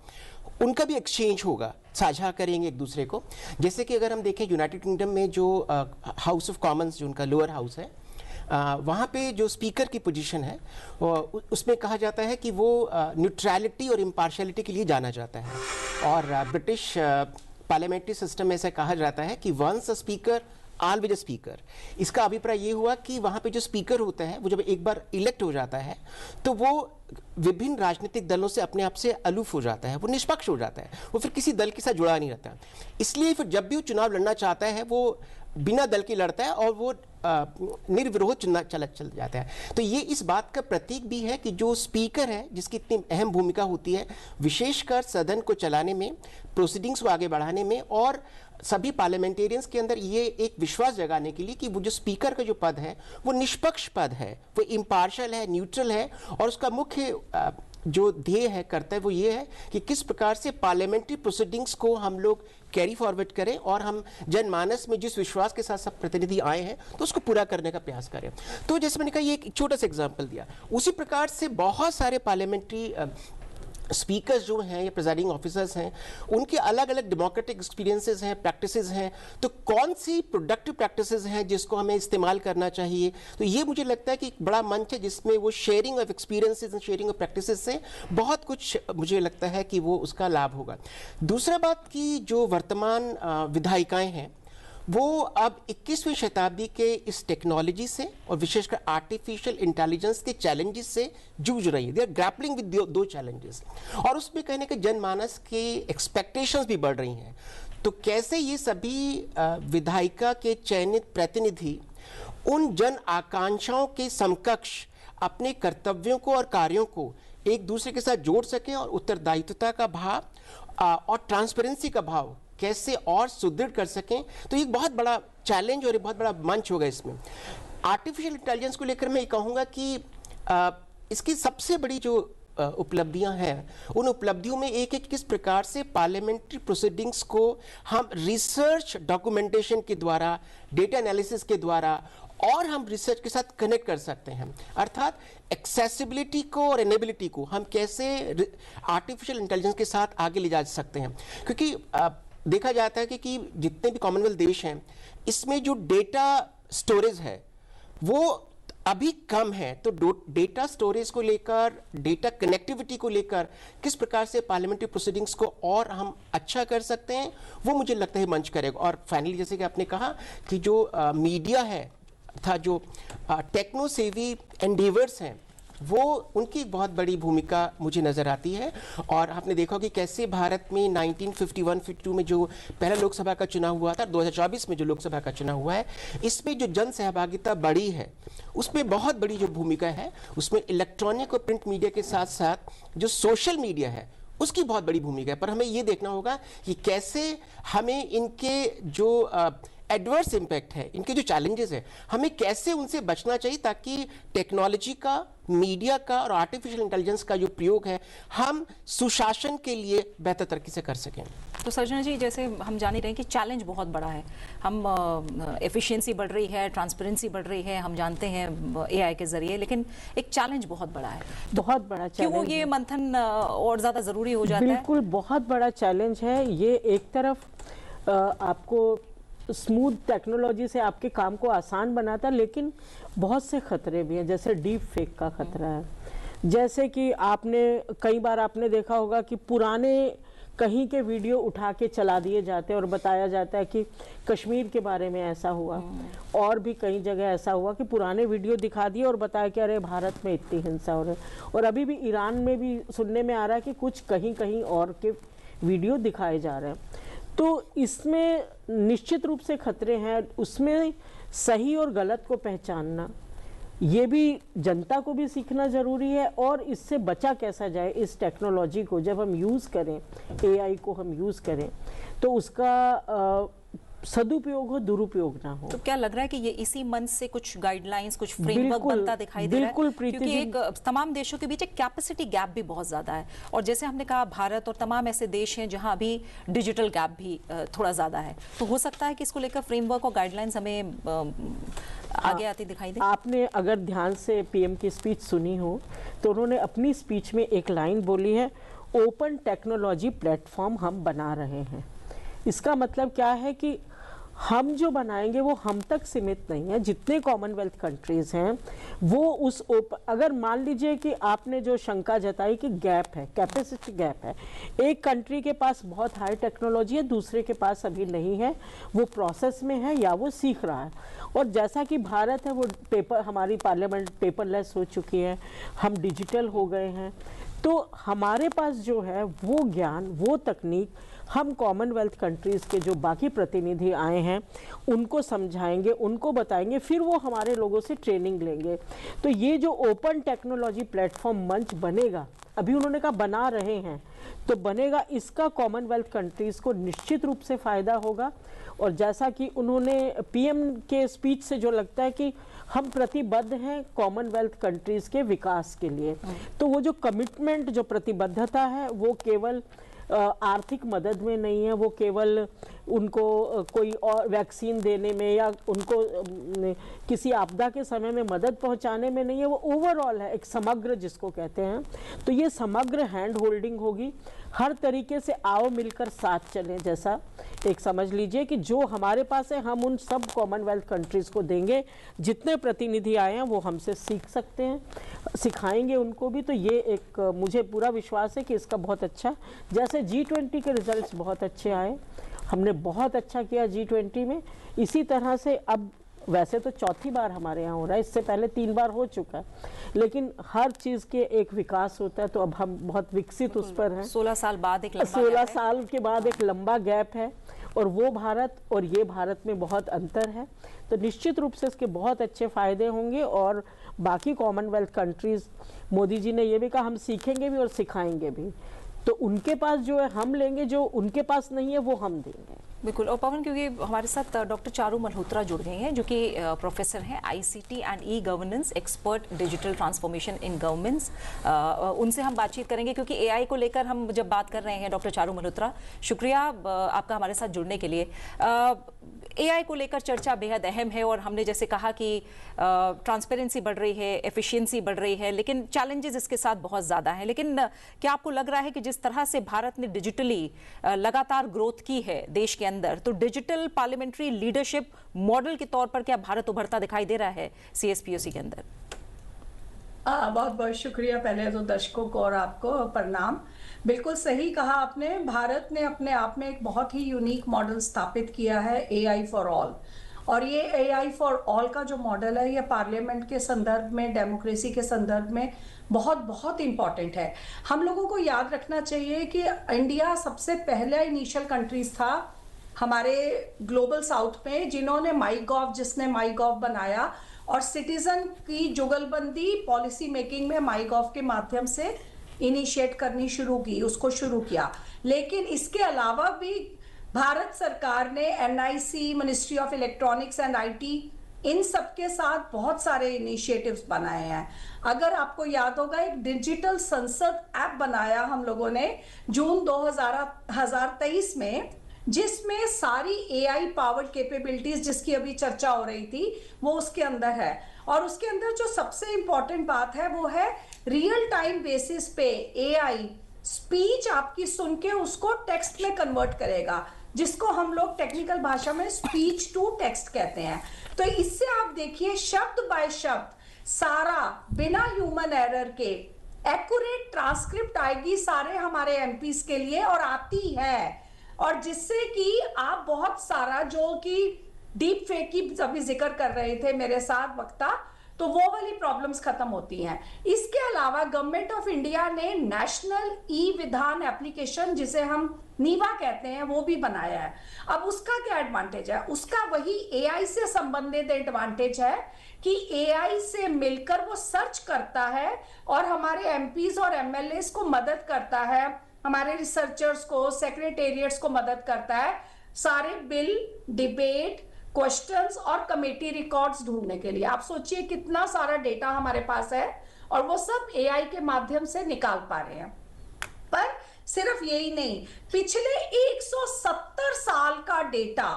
उनका भी एक्सचेंज होगा, साझा करेंगे एक दूसरे को। जैसे कि अगर हम देखें यूनाइटेड किंगडम में जो हाउस ऑफ कॉमन्स, जो उनका लोअर हाउस है, वहाँ पे जो स्पीकर की पोजीशन है उसमें कहा जाता है कि वो न्यूट्रलिटी और इम्पार्शियलिटी के लिए जाना जाता है। और ब्रिटिश पार्लियामेंट्री सिस्टम में ऐसा कहा जाता है कि once a speaker always a speaker. इसका अभिप्राय ये हुआ कि वहाँ पे जो स्पीकर होता है वो जब एक बार इलेक्ट हो जाता है तो वो विभिन्न राजनीतिक दलों से अपने आप से अलूफ हो जाता है, वो निष्पक्ष हो जाता है, वो फिर किसी दल के साथ जुड़ा नहीं रहता। इसलिए फिर जब भी वो चुनाव लड़ना चाहता है वो बिना दल के लड़ता है, और वो निर्विरोध चुनाव चल जाता है। तो ये इस बात का प्रतीक भी है कि जो स्पीकर है, जिसकी इतनी अहम भूमिका होती है विशेषकर सदन को चलाने में, प्रोसीडिंग्स को आगे बढ़ाने में, और सभी पार्लियामेंटेरियंस के अंदर ये एक विश्वास जगाने के लिए कि वो जो स्पीकर का जो पद है वो निष्पक्ष पद है, वो इम्पार्शियल है, न्यूट्रल है, और उसका मुख्य जो ध्येय है, कर्तव्य, वो ये है कि किस प्रकार से पार्लियामेंट्री प्रोसीडिंग्स को हम लोग कैरी फॉरवर्ड करें, और हम जनमानस में जिस विश्वास के साथ सब प्रतिनिधि आए हैं तो उसको पूरा करने का प्रयास करें। तो जैसे मैंने कहा, ये एक छोटा सा एग्जाम्पल दिया, उसी प्रकार से बहुत सारे पार्लियामेंट्री स्पीकर्स जो हैं या प्रिजाइडिंग ऑफिसर्स हैं, उनके अलग अलग डेमोक्रेटिक एक्सपीरियंसेस हैं, प्रैक्टिसेस हैं। तो कौन सी प्रोडक्टिव प्रैक्टिसेस हैं जिसको हमें इस्तेमाल करना चाहिए, तो ये मुझे लगता है कि एक बड़ा मंच है जिसमें वो sharing of experiences and sharing of practices से बहुत कुछ मुझे लगता है कि वो उसका लाभ होगा। दूसरा बात कि जो वर्तमान विधायिकाएँ हैं वो अब 21वीं शताब्दी के इस टेक्नोलॉजी से और विशेषकर आर्टिफिशियल इंटेलिजेंस के चैलेंजेस से जूझ रही है। दे आर ग्रैपलिंग विद दो चैलेंजेस, और उसमें कहने के जनमानस की एक्सपेक्टेशंस भी बढ़ रही हैं। तो कैसे ये सभी विधायिका के चयनित प्रतिनिधि उन जन आकांक्षाओं के समकक्ष अपने कर्तव्यों को और कार्यों को एक दूसरे के साथ जोड़ सकें, और उत्तरदायित्वता का भाव और ट्रांसपेरेंसी का भाव कैसे और सुदृढ़ कर सकें, तो एक बहुत बड़ा चैलेंज और एक बहुत बड़ा मंच होगा इसमें। आर्टिफिशियल इंटेलिजेंस को लेकर मैं ये कहूँगा कि इसकी सबसे बड़ी जो उपलब्धियां हैं, उन उपलब्धियों में एक किस प्रकार से पार्लियामेंट्री प्रोसीडिंग्स को हम रिसर्च डॉक्यूमेंटेशन के द्वारा, डेटा एनालिसिस के द्वारा, और हम रिसर्च के साथ कनेक्ट कर सकते हैं। अर्थात एक्सेसिबिलिटी को और एनेबिलिटी को हम कैसे आर्टिफिशियल इंटेलिजेंस के साथ आगे ले जा सकते हैं। क्योंकि देखा जाता है कि जितने भी कॉमनवेल्थ देश हैं, इसमें जो डेटा स्टोरेज है वो अभी कम है। तो डेटा स्टोरेज को लेकर, डेटा कनेक्टिविटी को लेकर किस प्रकार से पार्लियामेंट्री प्रोसीडिंग्स को और हम अच्छा कर सकते हैं, वो मुझे लगता है मंच करेगा। और फाइनली, जैसे कि आपने कहा कि जो मीडिया है था, जो टेक्नो सेवी एंडेवर्स हैं, वो उनकी बहुत बड़ी भूमिका मुझे नज़र आती है। और आपने देखा कि कैसे भारत में 1951-52 में जो पहला लोकसभा का चुनाव हुआ था, 2024 में जो लोकसभा का चुनाव हुआ है, इसमें जो जन सहभागिता बढ़ी है, उसमें बहुत बड़ी जो भूमिका है, उसमें इलेक्ट्रॉनिक और प्रिंट मीडिया के साथ साथ जो सोशल मीडिया है उसकी बहुत बड़ी भूमिका है। पर हमें ये देखना होगा कि कैसे हमें इनके जो एडवर्स इम्पैक्ट है, इनके जो चैलेंजेस है, हमें कैसे उनसे बचना चाहिए, ताकि टेक्नोलॉजी का, मीडिया का और आर्टिफिशियल इंटेलिजेंस का जो प्रयोग है, हम सुशासन के लिए बेहतर तरीके से कर सकें। तो सर्जना जी, जैसे हम जान ही रहे हैं कि चैलेंज बहुत बड़ा है। हम एफिशिएंसी बढ़ रही है, ट्रांसपेरेंसी बढ़ रही है, हम जानते हैं एआई के जरिए, लेकिन एक चैलेंज बहुत बड़ा है। बहुत बड़ा क्यों चैलेंज ये मंथन और ज्यादा जरूरी हो जाता है? बिल्कुल बहुत बड़ा चैलेंज है ये। एक तरफ आपको स्मूथ टेक्नोलॉजी से आपके काम को आसान बनाता, लेकिन बहुत से खतरे भी हैं, जैसे डीप फेक का खतरा है। जैसे कि आपने कई बार आपने देखा होगा कि पुराने कहीं के वीडियो उठा के चला दिए जाते हैं और बताया जाता है कि कश्मीर के बारे में ऐसा हुआ, और भी कई जगह ऐसा हुआ कि पुराने वीडियो दिखा दिए और बताया कि अरे भारत में इतनी हिंसा हो रही है। और अभी भी ईरान में भी सुनने में आ रहा है कि कुछ कहीं कहीं और के वीडियो दिखाए जा रहे हैं। तो इसमें निश्चित रूप से खतरे हैं। उसमें सही और गलत को पहचानना, ये भी जनता को भी सीखना ज़रूरी है। और इससे बचा कैसा जाए, इस टेक्नोलॉजी को जब हम यूज़ करें, एआई को हम यूज़ करें, तो उसका सदुपयोग हो, दुरुपयोग ना हो। तो क्या लग रहा है कि ये इसी मंच से कुछ गाइडलाइंस, कुछ फ्रेमवर्क बनता दिखाई दे रहा है? बिल्कुल प्रीति क्योंकि जी, एक तमाम देशों के बीच एक कैपेसिटी गैप भी बहुत ज्यादा है, और जैसे हमने कहा भारत और तमाम ऐसे देश हैं जहां अभी डिजिटल गैप भी थोड़ा ज्यादा है। तो हो सकता है कि इसको लेकर फ्रेमवर्क और गाइडलाइंस हमें आगे आती दिखाई दे। आपने अगर ध्यान से पीएम की स्पीच सुनी हो तो उन्होंने अपनी स्पीच में एक लाइन बोली है, ओपन टेक्नोलॉजी प्लेटफॉर्म हम बना रहे हैं। इसका मतलब क्या है कि हम जो बनाएंगे वो हम तक सीमित नहीं है। जितने कॉमनवेल्थ कंट्रीज हैं वो उस अगर मान लीजिए कि आपने जो शंका जताई कि गैप है, कैपेसिटी गैप है, एक कंट्री के पास बहुत हाई टेक्नोलॉजी है, दूसरे के पास अभी नहीं है, वो प्रोसेस में है या वो सीख रहा है। और जैसा कि भारत है वो हमारी पार्लियामेंट पेपरलेस हो चुकी है, हम डिजिटल हो गए हैं, तो हमारे पास जो है वो ज्ञान, वो तकनीक हम कॉमनवेल्थ कंट्रीज़ के जो बाकी प्रतिनिधि आए हैं उनको समझाएंगे, उनको बताएंगे, फिर वो हमारे लोगों से ट्रेनिंग लेंगे। तो ये जो ओपन टेक्नोलॉजी प्लेटफॉर्म मंच बनेगा, अभी उन्होंने कहा बना रहे हैं, तो बनेगा, इसका कॉमनवेल्थ कंट्रीज़ को निश्चित रूप से फ़ायदा होगा। और जैसा कि उन्होंने पीएम के स्पीच से जो लगता है कि हम प्रतिबद्ध हैं कॉमनवेल्थ कंट्रीज़ के विकास के लिए, तो वो जो कमिटमेंट, जो प्रतिबद्धता है, वो केवल आर्थिक मदद में नहीं है, वो केवल उनको कोई और वैक्सीन देने में या उनको किसी आपदा के समय में मदद पहुंचाने में नहीं है, वो ओवरऑल है, एक समग्र जिसको कहते हैं। तो ये समग्र हैंड होल्डिंग होगी, हर तरीके से आओ मिलकर साथ चलें, जैसा एक समझ लीजिए कि जो हमारे पास है हम उन सब कॉमनवेल्थ कंट्रीज़ को देंगे। जितने प्रतिनिधि आए हैं वो हमसे सीख सकते हैं, सिखाएंगे उनको भी। तो ये एक मुझे पूरा विश्वास है कि इसका बहुत अच्छा, जैसे G20 के रिजल्ट्स बहुत अच्छे आए, हमने बहुत अच्छा किया G20 में, इसी तरह से अब वैसे तो चौथी बार हमारे यहाँ हो रहा है, इससे पहले 3 बार हो चुका है, लेकिन हर चीज़ के एक विकास होता है, तो अब हम बहुत विकसित उस पर हैं। 16 साल बाद एक लंबा 16 साल के बाद एक लंबा गैप है, और वो भारत और ये भारत में बहुत अंतर है। तो निश्चित रूप से इसके बहुत अच्छे फ़ायदे होंगे। और बाकी कॉमनवेल्थ कंट्रीज़, मोदी जी ने ये भी कहा हम सीखेंगे भी और सिखाएंगे भी, तो उनके पास जो है हम लेंगे, जो उनके पास नहीं है वो हम देंगे। बिल्कुल। और पवन, क्योंकि हमारे साथ डॉक्टर चारू मल्होत्रा जुड़ गए हैं, जो कि प्रोफेसर हैं ICT and e governance, expert digital transformation in governments, उनसे हम बातचीत करेंगे क्योंकि एआई को लेकर हम जब बात कर रहे हैं। डॉक्टर चारू मल्होत्रा, शुक्रिया आपका हमारे साथ जुड़ने के लिए। एआई को लेकर चर्चा बेहद अहम है, और हमने जैसे कहा कि ट्रांसपेरेंसी बढ़ रही है, एफिशिएंसी बढ़ रही है, लेकिन चैलेंजेस इसके साथ बहुत ज़्यादा हैं। लेकिन क्या आपको लग रहा है कि जिस तरह से भारत ने डिजिटली लगातार ग्रोथ की है देश के अंदर, तो डिजिटल पार्लियामेंट्री लीडरशिप मॉडल के तौर पर क्या भारत उभरता दिखाई दे रहा है CSPOC के अंदर? बहुत बहुत शुक्रिया, पहले तो दर्शकों को और आपको प्रणाम। बिल्कुल सही कहा आपने, भारत ने अपने आप में एक बहुत ही यूनिक मॉडल स्थापित किया है, AI फॉर ऑल। और ये AI फॉर ऑल का जो मॉडल है, ये पार्लियामेंट के संदर्भ में, डेमोक्रेसी के संदर्भ में बहुत बहुत इम्पॉर्टेंट है। हम लोगों को याद रखना चाहिए कि इंडिया सबसे पहला इनिशियल कंट्रीज था हमारे ग्लोबल साउथ में जिन्होंने जिसने माई गॉव बनाया, और सिटीजन की जुगलबंदी पॉलिसी मेकिंग में माई गॉव के माध्यम से इनिशिएट करनी शुरू की, उसको शुरू किया। लेकिन इसके अलावा भी भारत सरकार ने NIC, ministry of electronics and IT इन सब के साथ बहुत सारे इनिशिएटिव्स बनाए हैं। अगर आपको याद होगा, एक डिजिटल संसद ऐप बनाया हम लोगों ने जून 2023 में, जिसमें सारी एआई पावर्ड कैपेबिलिटीज जिसकी अभी चर्चा हो रही थी वो उसके अंदर है। और उसके अंदर जो सबसे इंपॉर्टेंट बात है वो है रियल टाइम बेसिस पे एआई स्पीच आपकी सुन के उसको टेक्स्ट में कन्वर्ट करेगा, जिसको हम लोग टेक्निकल भाषा में स्पीच टू टेक्स्ट कहते हैं। तो इससे आप देखिए शब्द बाय शब्द सारा बिना ह्यूमन एरर के एक्यूरेट ट्रांसक्रिप्ट आएगी सारे हमारे एमपीस के लिए, और आती है। और जिससे कि आप बहुत सारा जो कि डीप फेक की अभी जिक्र कर रहे थे मेरे साथ वक्ता, तो वो वाली प्रॉब्लम्स खत्म होती हैं। इसके अलावा गवर्नमेंट ऑफ इंडिया ने नेशनल ई विधान एप्लीकेशन, जिसे हम नीवा कहते हैं, वो भी बनाया है। अब उसका क्या एडवांटेज है? उसका वही एआई से संबंधित एडवांटेज है कि एआई से मिलकर वो सर्च करता है और हमारे एमपीज और एमएलएस को मदद करता है, हमारे रिसर्चर्स को, सेक्रेटेरिएट्स को मदद करता है सारे बिल, डिबेट, क्वेश्चंस और कमेटी रिकॉर्ड्स ढूंढने के लिए। आप सोचिए कितना सारा डेटा हमारे पास है और वो सब एआई के माध्यम से निकाल पा रहे हैं। पर सिर्फ यही नहीं, पिछले 170 साल का डेटा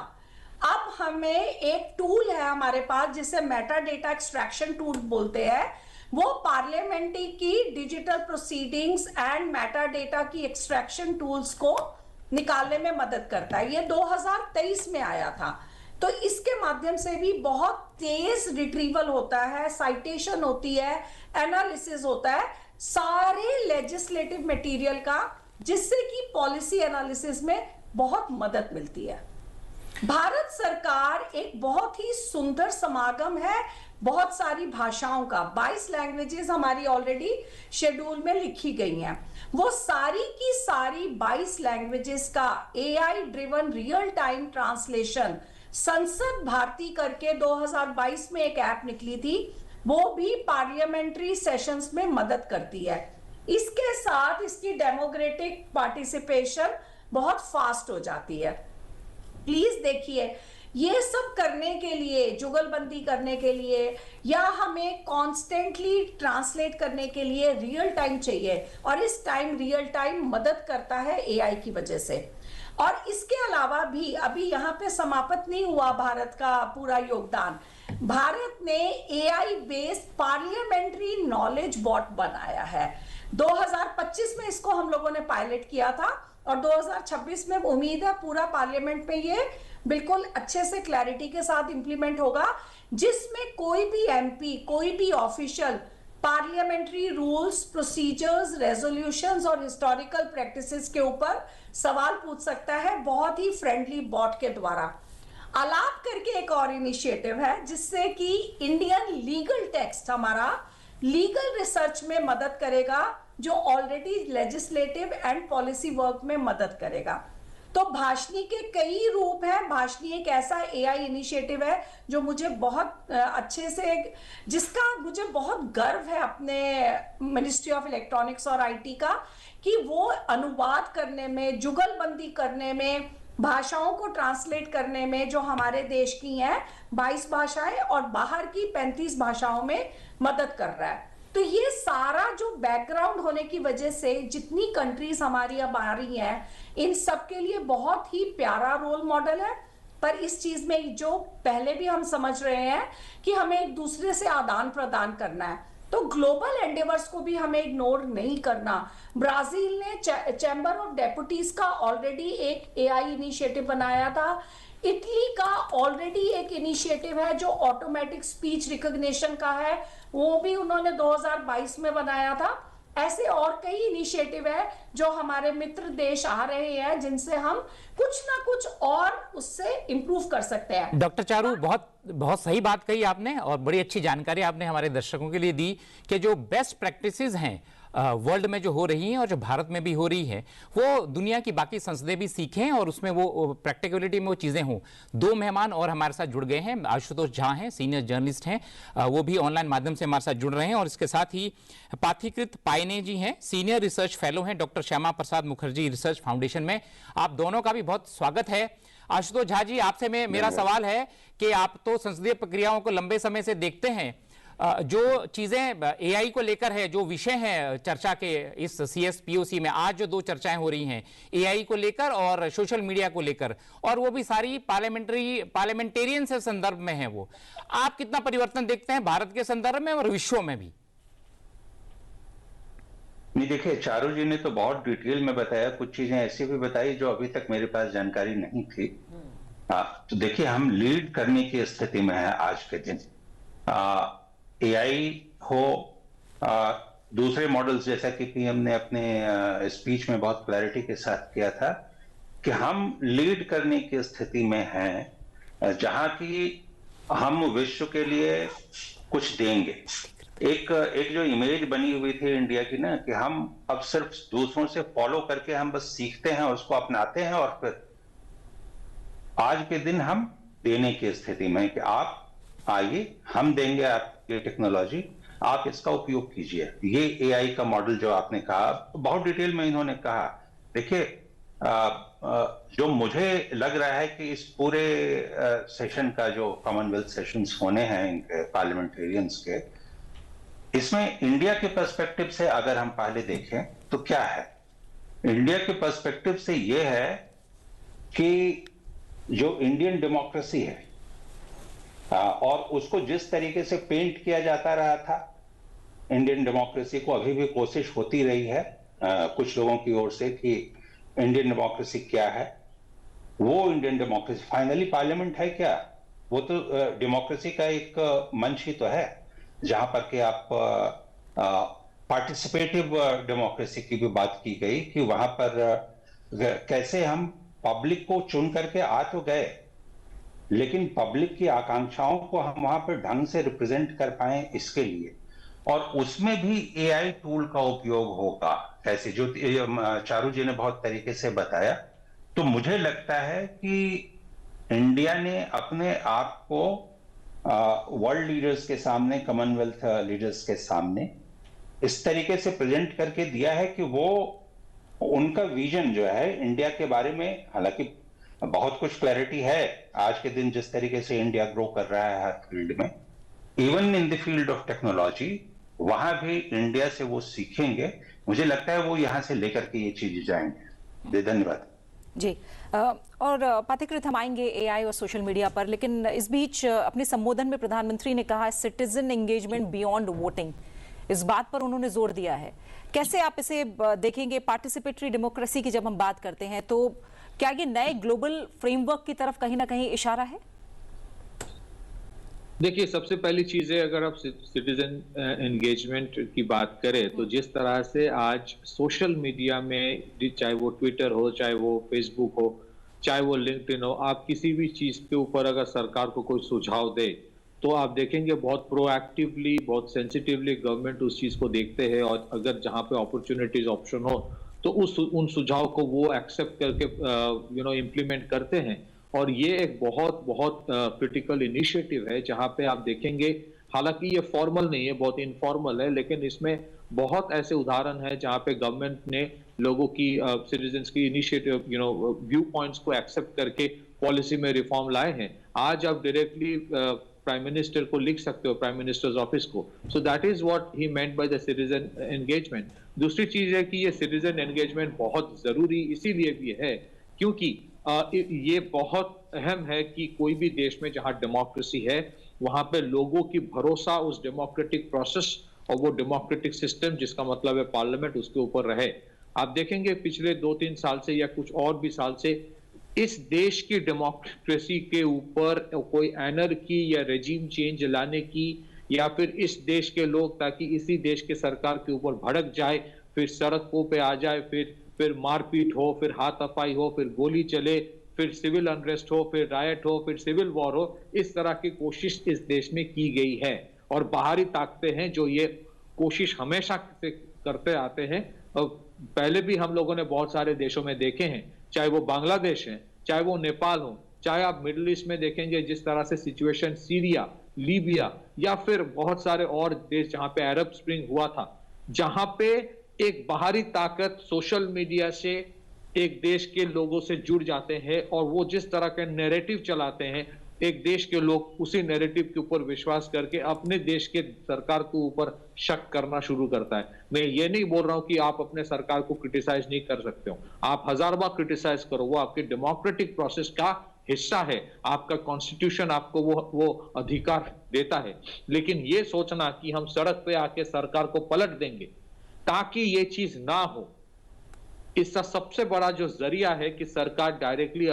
अब हमें एक टूल है हमारे पास जिसे मेटा डेटा एक्सट्रैक्शन टूल बोलते हैं। वो पार्लियामेंट्री की digital proceedings and Meta data की एक्सट्रैक्शन टूल्स को निकालने में मदद करता है। ये 2023 में आया था। तो इसके माध्यम से भी बहुत तेज रिट्रीवल होता है, साइटेशन होती है, एनालिसिस होता है सारे लेजिस्लेटिव मटेरियल का, जिससे कि पॉलिसी एनालिसिस में बहुत मदद मिलती है। भारत सरकार एक बहुत ही सुंदर समागम है बहुत सारी भाषाओं का। 22 लैंग्वेजेस हमारी ऑलरेडी शेड्यूल में लिखी गई हैं। वो सारी की सारी 22 लैंग्वेजेस का AI driven real time translation संसद भारती करके 2022 में एक ऐप निकली थी, वो भी पार्लियामेंट्री सेशंस में मदद करती है। इसके साथ इसकी डेमोक्रेटिक पार्टिसिपेशन बहुत फास्ट हो जाती है। प्लीज देखिए, ये सब करने के लिए, जुगलबंदी करने के लिए या हमें कॉन्स्टेंटली ट्रांसलेट करने के लिए रियल टाइम चाहिए, और इस टाइम रियल टाइम मदद करता है एआई की वजह से। और इसके अलावा भी अभी यहाँ पे समाप्त नहीं हुआ भारत का पूरा योगदान। भारत ने AI based parliamentary knowledge bot बनाया है। 2025 में इसको हम लोगों ने पायलट किया था और 2026 में उम्मीद है पूरा पार्लियामेंट में ये बिल्कुल अच्छे से क्लैरिटी के साथ इंप्लीमेंट होगा, जिसमें कोई भी एमपी, कोई भी official parliamentary rules, procedures, resolutions और हिस्टोरिकल प्रैक्टिसेस के ऊपर सवाल पूछ सकता है बहुत ही फ्रेंडली बॉट के द्वारा। अलाप करके एक और इनिशिएटिव है जिससे कि इंडियन लीगल टेक्स्ट हमारा लीगल रिसर्च में मदद करेगा, जो already legislative and policy work में मदद करेगा। तो भाषणी के कई रूप हैं। भाषणी एक ऐसा एआई इनिशिएटिव है जो मुझे बहुत अच्छे से, जिसका मुझे बहुत गर्व है अपने मिनिस्ट्री ऑफ इलेक्ट्रॉनिक्स और आईटी का, कि वो अनुवाद करने में, जुगलबंदी करने में, भाषाओं को ट्रांसलेट करने में, जो हमारे देश की हैं 22 भाषाएं और बाहर की 35 भाषाओं में मदद कर रहा है। तो ये सारा जो बैकग्राउंड होने की वजह से जितनी कंट्रीज हमारी अब आ रही हैं, इन सब के लिए बहुत ही प्यारा रोल मॉडल है। पर इस चीज में जो पहले भी हम समझ रहे हैं कि हमें एक दूसरे से आदान प्रदान करना है, तो ग्लोबल एंडेवर्स को भी हमें इग्नोर नहीं करना। ब्राजील ने चैम्बर ऑफ डेप्यूटीज का ऑलरेडी एक एआई इनिशिएटिव बनाया था। इटली का ऑलरेडी एक इनिशिएटिव है जो ऑटोमेटिक स्पीच रिकॉग्निशन का है, वो भी उन्होंने 2022 में बनाया था। ऐसे और कई इनिशिएटिव है जो हमारे मित्र देश आ रहे हैं, जिनसे हम कुछ ना कुछ और उससे इंप्रूव कर सकते हैं। डॉक्टर चारू, बहुत सही बात कही आपने और बड़ी अच्छी जानकारी आपने हमारे दर्शकों के लिए दी कि जो बेस्ट प्रैक्टिसेस हैं वर्ल्ड में जो हो रही हैं और जो भारत में भी हो रही है, वो दुनिया की बाकी संसदें भी सीखें और उसमें वो प्रैक्टिकलिटी में वो चीज़ें हों। दो मेहमान और हमारे साथ जुड़ गए हैं। आशुतोष झा हैं, सीनियर जर्नलिस्ट हैं, वो भी ऑनलाइन माध्यम से हमारे साथ जुड़ रहे हैं। और इसके साथ ही पाथीकृत पायने जी हैं, सीनियर रिसर्च फेलो हैं doctor Shyama Prasad Mukherjee research foundation में। आप दोनों का भी बहुत स्वागत है। आशुतोष झा जी, आपसे मेरा सवाल है कि आप तो संसदीय प्रक्रियाओं को लंबे समय से देखते हैं, जो चीजें एआई को लेकर है, जो विषय हैं चर्चा के इस CSPOC में, आज जो दो चर्चाएं हो रही हैं एआई को लेकर और सोशल मीडिया को लेकर, और वो भी सारी पार्लियामेंटेरियन से संदर्भ में है, वो आप कितना परिवर्तन देखते हैं भारत के संदर्भ में और विश्व में भी? नहीं, देखिए, चारू जी ने तो बहुत डिटेल में बताया, कुछ चीजें ऐसी भी बताई जो अभी तक मेरे पास जानकारी नहीं थी। तो देखिए, हम लीड करने की स्थिति में है आज के दिन। एआई हो, दूसरे मॉडल्स, जैसा कि पीएम ने अपने स्पीच में बहुत क्लैरिटी के साथ किया था कि हम लीड करने की स्थिति में हैं, जहां की हम विश्व के लिए कुछ देंगे। एक जो इमेज बनी हुई थी इंडिया की ना, कि हम अब सिर्फ दूसरों से फॉलो करके हम बस सीखते हैं, उसको अपनाते हैं, और फिर आज के दिन हम देने की स्थिति में कि आप आइए, हम देंगे आपकी टेक्नोलॉजी, आप इसका उपयोग कीजिए। ये एआई का मॉडल जो आपने कहा, बहुत डिटेल में इन्होंने कहा। देखिए, जो मुझे लग रहा है कि इस पूरे सेशन का, जो कॉमनवेल्थ सेशंस होने हैं पार्लियामेंटेरियंस के, इसमें इंडिया के पर्सपेक्टिव से अगर हम पहले देखें तो क्या है, इंडिया के पर्सपेक्टिव से यह है कि जो इंडियन डेमोक्रेसी है और उसको जिस तरीके से पेंट किया जाता रहा था, इंडियन डेमोक्रेसी को अभी भी कोशिश होती रही है कुछ लोगों की ओर से कि इंडियन डेमोक्रेसी क्या है। वो इंडियन डेमोक्रेसी फाइनली पार्लियामेंट है क्या? वो तो डेमोक्रेसी का एक मंच ही तो है, जहां पर कि आप पार्टिसिपेटिव डेमोक्रेसी की भी बात की गई कि वहां पर कैसे हम पब्लिक को चुन करके आ तो गए, लेकिन पब्लिक की आकांक्षाओं को हम वहां पर ढंग से रिप्रेजेंट कर पाए, इसके लिए, और उसमें भी एआई टूल का उपयोग होगा, कैसे, जो चारू जी ने बहुत तरीके से बताया। तो मुझे लगता है कि इंडिया ने अपने आप को वर्ल्ड लीडर्स के सामने, कॉमनवेल्थ लीडर्स के सामने इस तरीके से प्रेजेंट करके दिया है कि वो उनका विजन जो है इंडिया के बारे में, हालांकि बहुत कुछ क्लैरिटी है आज के दिन जिस तरीके से इंडिया ग्रो कर रहा है हर फील्ड में, even in the field of technology, वहां भी इंडिया से वो सीखेंगे। मुझे लगता है वो यहां से लेकर के ये चीजें जाएंगे। धन्यवाद जी। और पाथिकृत हम आएंगे एआई और सोशल मीडिया पर, लेकिन इस बीच अपने संबोधन में प्रधानमंत्री ने कहा सिटीजन एंगेजमेंट बियॉन्ड वोटिंग, इस बात पर उन्होंने जोर दिया है। कैसे आप इसे देखेंगे? पार्टिसिपेटरी डेमोक्रेसी की जब हम बात करते हैं तो क्या ये नए ग्लोबल फ्रेमवर्क की तरफ कहीं ना कहीं इशारा है? देखिए, सबसे पहली चीज है, अगर आप सिटीजन एंगेजमेंट की बात करें तो जिस तरह से आज सोशल मीडिया में, चाहे वो ट्विटर हो, चाहे वो फेसबुक हो, चाहे वो लिंक्डइन हो, आप किसी भी चीज के ऊपर अगर सरकार को कोई सुझाव दे तो आप देखेंगे बहुत प्रोएक्टिवली, बहुत सेंसिटिवली गवर्नमेंट उस चीज को देखते हैं, और अगर जहां पे अपॉर्चुनिटीज ऑप्शन हो तो उन सुझाव को वो एक्सेप्ट करके इम्प्लीमेंट करते हैं। और ये एक बहुत बहुत क्रिटिकल इनिशिएटिव है, जहां पे आप देखेंगे, हालांकि ये फॉर्मल नहीं है, बहुत इनफॉर्मल है, लेकिन इसमें बहुत ऐसे उदाहरण है जहां पे गवर्नमेंट ने लोगों की, सिटीजन्स की इनिशिएटिव, व्यू पॉइंट्स को एक्सेप्ट करके पॉलिसी में रिफॉर्म लाए हैं। आज आप डायरेक्टली प्राइम मिनिस्टर को लिख सकते हो, प्राइम मिनिस्टर्स ऑफिस को। So that is what he meant by the citizen engagement. दूसरी चीज है कि ये सिटीजन एंगेजमेंट बहुत जरूरी इसीलिए भी है क्योंकि ये बहुत अहम है कि कोई भी देश में जहां डेमोक्रेसी है वहां पे लोगों की भरोसा उस डेमोक्रेटिक प्रोसेस और वो डेमोक्रेटिक सिस्टम, जिसका मतलब है पार्लियामेंट, उसके ऊपर रहे। आप देखेंगे पिछले 2-3 साल से या कुछ और भी साल से इस देश की डेमोक्रेसी के ऊपर कोई एनर्की या रेजिम चेंज लाने की, या फिर इस देश के लोग ताकि इसी देश के सरकार के ऊपर भड़क जाए, फिर सड़कों पे आ जाए, फिर मारपीट हो, फिर हाथापाई हो, फिर गोली चले, फिर सिविल अनरेस्ट हो, फिर रायट हो, फिर सिविल वॉर हो, इस तरह की कोशिश इस देश में की गई है। और बाहरी ताकतें हैं जो ये कोशिश हमेशा से करते आते हैं। और पहले भी हम लोगों ने बहुत सारे देशों में देखे हैं, चाहे वो बांग्लादेश है, चाहे वो नेपाल हो, चाहे आप मिडिल ईस्ट में देखेंगे जिस तरह से सिचुएशन सीरिया, लीबिया, या फिर बहुत सारे और देश जहां पे अरब स्प्रिंग हुआ था, जहां पे एक बाहरी ताकत सोशल मीडिया से एक देश के लोगों से जुड़ जाते हैं और वो जिस तरह के नैरेटिव चलाते हैं, एक देश के लोग उसी नैरेटिव के ऊपर विश्वास करके अपने देश के सरकार के ऊपर शक करना शुरू करता है। मैं ये नहीं बोल रहा हूं कि आप अपने सरकार को क्रिटिसाइज नहीं कर सकते हो, आप 1000 बार क्रिटिसाइज करो, वो आपके डेमोक्रेटिक प्रोसेस का हिस्सा है, आपका कॉन्स्टिट्यूशन आपको वो अधिकार देता है। लेकिन ये सोचना कि हम सड़क पे आके सरकार को पलट देंगे ताकि ये चीज ना हो, इसका सबसे बड़ा जो जरिया है कि सरकार डायरेक्टली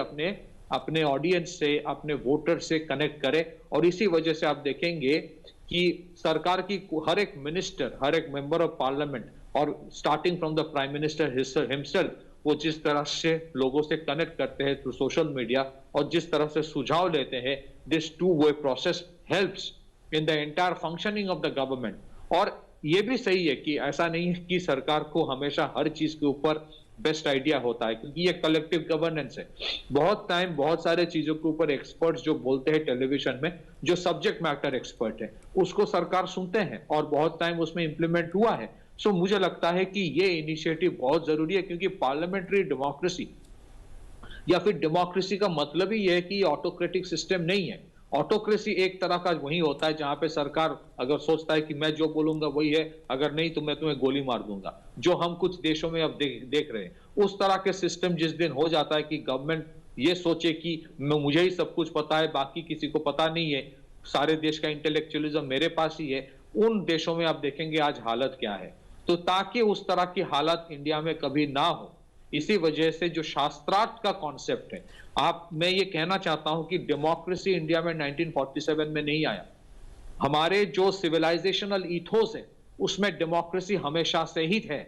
अपने ऑडियंस से, अपने वोटर से कनेक्ट करे। और इसी वजह से आप देखेंगे कि सरकार की हर एक मिनिस्टर, हर एक मेंबर ऑफ पार्लियामेंट और starting from the prime minister himself, वो जिस तरह से लोगों से कनेक्ट करते हैं थ्रू सोशल मीडिया और जिस तरह से सुझाव लेते हैं, this two way process helps in the entire functioning of the government. और ये भी सही है कि ऐसा नहीं है कि सरकार को हमेशा हर चीज के ऊपर बेस्ट आइडिया होता है, क्योंकि ये कलेक्टिव गवर्नेंस है। बहुत टाइम बहुत सारे चीजों के ऊपर एक्सपर्ट्स जो बोलते हैं टेलीविजन में, जो सब्जेक्ट मैटर एक्सपर्ट है, उसको सरकार सुनते हैं और बहुत टाइम उसमें इंप्लीमेंट हुआ है। सो मुझे लगता है कि ये इनिशिएटिव बहुत जरूरी है, क्योंकि पार्लियामेंट्री डेमोक्रेसी या फिर डेमोक्रेसी का मतलब ही है कि ऑटोक्रेटिक सिस्टम नहीं है। ऑटोक्रेसी एक तरह का वही होता है जहां पे सरकार अगर सोचता है कि मैं जो बोलूंगा वही है, अगर नहीं तो मैं तुम्हें गोली मार दूंगा, जो हम कुछ देशों में अब देख रहे हैं। उस तरह के सिस्टम जिस दिन हो जाता है कि गवर्नमेंट ये सोचे कि मुझे ही सब कुछ पता है, बाकी किसी को पता नहीं है, सारे देश का इंटेलेक्चुअलिज्म मेरे पास ही है, उन देशों में आप देखेंगे आज हालत क्या है। तो ताकि उस तरह की हालत इंडिया में कभी ना हो, इसी वजह से जो शास्त्रार्थ का कॉन्सेप्ट है, मैं ये कहना चाहता हूं कि डेमोक्रेसी इंडिया में 1947 में नहीं आया। हमारे जो सिविलाइजेशनल इथोस है उसमें डेमोक्रेसी हमेशा से ही है।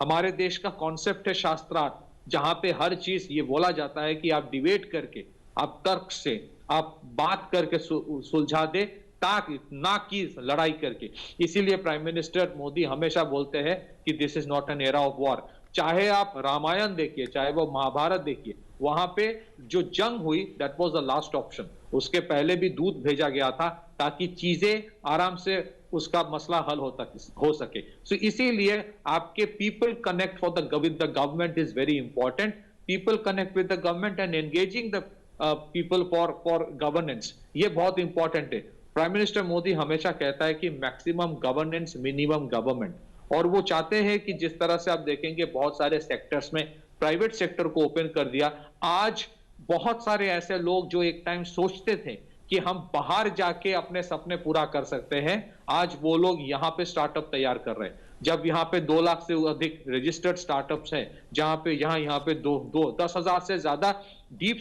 हमारे देश का कॉन्सेप्ट है शास्त्रार्थ, जहां पे हर चीज ये बोला जाता है कि आप डिबेट करके, आप तर्क से, आप बात करके सुलझा दे, ताकि ना कि लड़ाई करके। इसीलिए प्राइम मिनिस्टर मोदी हमेशा बोलते हैं कि this is not an era of war. चाहे आप रामायण देखिए, चाहे वो महाभारत देखिए, वहां पे जो जंग हुई that was the last option. उसके पहले भी दूत भेजा गया था ताकि चीजें आराम से उसका मसला हल हो सके। सो इसीलिए आपके people connect for the government is very important. People connect with the government and engaging the people for governance, ये बहुत इंपॉर्टेंट है। प्राइम मिनिस्टर मोदी हमेशा कहता है कि मैक्सिमम गवर्नेंस मिनिमम गवर्नमेंट, और वो चाहते हैं कि जिस तरह से आप देखेंगे बहुत सारे सेक्टर्स में प्राइवेट सेक्टर को ओपन कर दिया। आज बहुत सारे ऐसे लोग जो एक टाइम सोचते थे कि हम बाहर जाके अपने सपने पूरा कर सकते हैं, आज वो लोग यहाँ पे स्टार्टअप तैयार कर रहे हैं। जब यहाँ पे 2 लाख से अधिक रजिस्टर्ड स्टार्टअप्स हैं, जहां पे यहाँ पे 10,000 से ज्यादा डीप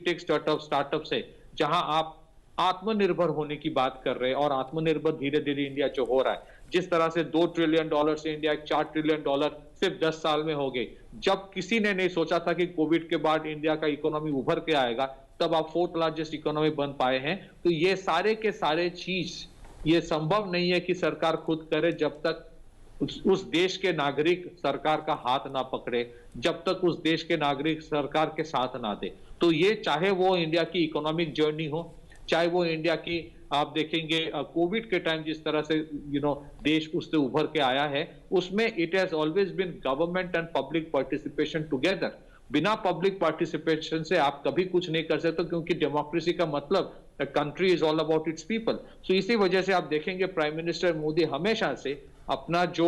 टेक स्टार्टअप्स है, जहां आप आत्मनिर्भर होने की बात कर रहे हैं। और आत्मनिर्भर धीरे धीरे इंडिया जो हो रहा है, जिस तरह से $2 ट्रिलियन से इंडिया $4 ट्रिलियन सिर्फ 10 साल में हो गए। जब किसी ने नहीं सोचा था कि कोविड के बाद इंडिया का इकोनॉमी उभर के आएगा, तब आप 4th लार्जेस्ट इकोनॉमी बन पाए हैं। तो ये सारे के सारे चीज ये संभव नहीं है कि सरकार खुद करे, जब तक उस देश के नागरिक सरकार का हाथ ना पकड़े, जब तक उस देश के नागरिक सरकार के साथ ना दे। तो ये चाहे वो इंडिया की इकोनॉमिक जर्नी हो, चाहे वो इंडिया की आप देखेंगे कोविड के टाइम जिस तरह से देश उससे उभर के आया है, उसमें it has always been government and public participation together. बिना पब्लिक पार्टिसिपेशन से आप कभी कुछ नहीं कर सकते, क्योंकि डेमोक्रेसी का मतलब country is all about its people. So इसी वजह से आप देखेंगे प्राइम मिनिस्टर मोदी हमेशा से अपना जो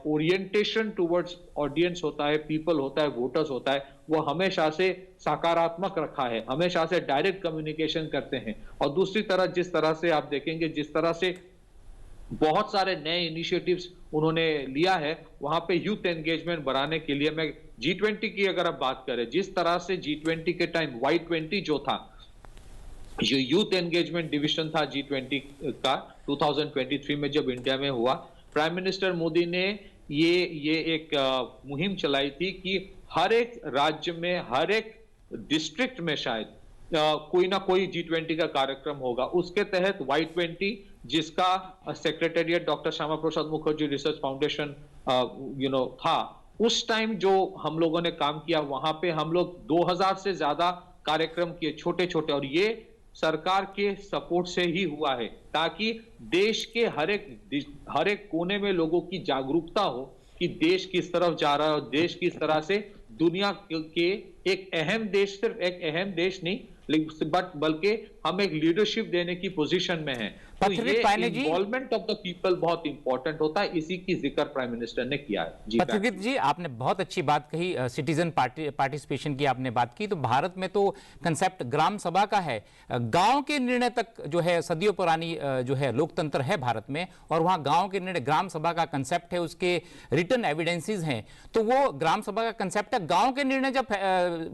ओरिएंटेशन टुवर्ड्स ऑडियंस होता है, पीपल होता है, वोटर्स होता है, वो हमेशा से सकारात्मक रखा है, हमेशा से डायरेक्ट कम्युनिकेशन करते हैं। और दूसरी तरफ जिस तरह से आप देखेंगे, जिस तरह से बहुत सारे नए इनिशिएटिव्स उन्होंने लिया है, वहां पे यूथ एंगेजमेंट बढ़ाने के लिए, मैं G20 की अगर आप बात करें, जिस तरह से G20 के टाइम Y20 जो था, जो यूथ एंगेजमेंट डिवीजन था G20 का 2023 में जब इंडिया में हुआ, प्राइम मिनिस्टर मोदी ने ये एक मुहिम चलाई थी कि हर एक राज्य में, हर एक डिस्ट्रिक्ट में शायद कोई ना कोई G20 का कार्यक्रम होगा। उसके तहत Y20, जिसका secretariat doctor Shyama Prasad Mukherjee research foundation था, उस टाइम जो हम लोगों ने काम किया, वहां पे हम लोग 2000 से ज्यादा कार्यक्रम किए, छोटे छोटे, और ये सरकार के सपोर्ट से ही हुआ है, ताकि देश के हर एक कोने में लोगों की जागरूकता हो कि देश किस तरफ जा रहा है और देश किस तरह से दुनिया के एक अहम देश, सिर्फ एक अहम देश नहीं बल्कि हम एक लीडरशिप देने की पोजीशन में हैं। तो ये इन्वॉल्वमेंट ऑफ द पीपल बहुत इंपॉर्टेंट होता है, इसी की जिक्र प्राइम मिनिस्टर ने किया है। जी पत्रकृत जी, आपने बहुत अच्छी बात कही, सिटीजन पार्टिसिपेशन की आपने बात की। तो भारत में तो कंसेप्ट ग्राम सभा का है, गांव के निर्णय तक जो है सदियों पुरानी जो है लोकतंत्र है भारत में, और वहां गांव के निर्णय, ग्राम सभा का कंसेप्ट है, उसके रिटन एविडेंसेस हैं। तो वो ग्राम सभा का कंसेप्ट है, गांव के निर्णय जब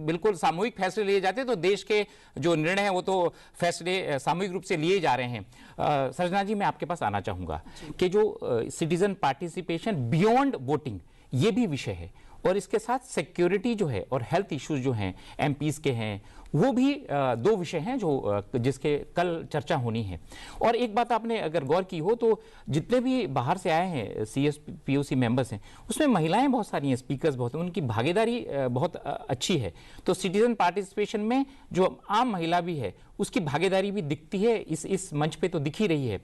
बिल्कुल सामूहिक फैसले लिए जाते हैं तो देश के जो निर्णय है वो तो फैसले सामूहिक रूप से लिए जा रहे हैं। सर्जना जी, मैं आपके पास आना चाहूंगा कि जो सिटीजन पार्टिसिपेशन बियॉन्ड वोटिंग, ये भी विषय है, और इसके साथ सिक्योरिटी जो है और हेल्थ इश्यूज जो हैं एमपीज के हैं, वो भी दो विषय हैं जो जिसके कल चर्चा होनी है। और एक बात आपने अगर गौर की हो तो जितने भी बाहर से आए हैं सीएस पीओसी मेंबर्स हैं, उसमें महिलाएं बहुत सारी हैं, स्पीकर्स बहुत हैं, उनकी भागीदारी बहुत अच्छी है। तो सिटीजन पार्टिसिपेशन में जो आम महिला भी है उसकी भागीदारी भी दिखती है, इस मंच पे तो दिख ही रही है।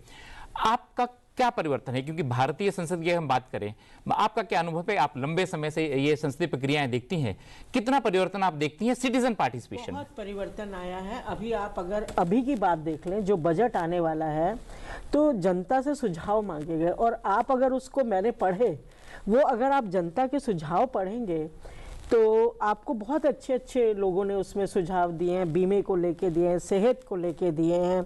आपका क्या परिवर्तन है, क्योंकि भारतीय संसद की हम बात करें, आपका क्या अनुभव है? आप लंबे समय से ये संसदीय प्रक्रियाएं देखती हैं, कितना परिवर्तन आप देखती हैं सिटीजन पार्टिसिपेशन? बहुत परिवर्तन आया है। अभी आप अगर अभी की बात देख लें, जो बजट आने वाला है तो जनता से सुझाव मांगे गए, और आप अगर उसको मैंने पढ़े, वो अगर आप जनता के सुझाव पढ़ेंगे तो आपको बहुत अच्छे अच्छे लोगों ने उसमें सुझाव दिए हैं, बीमे को लेके दिए हैं, सेहत को लेके दिए हैं,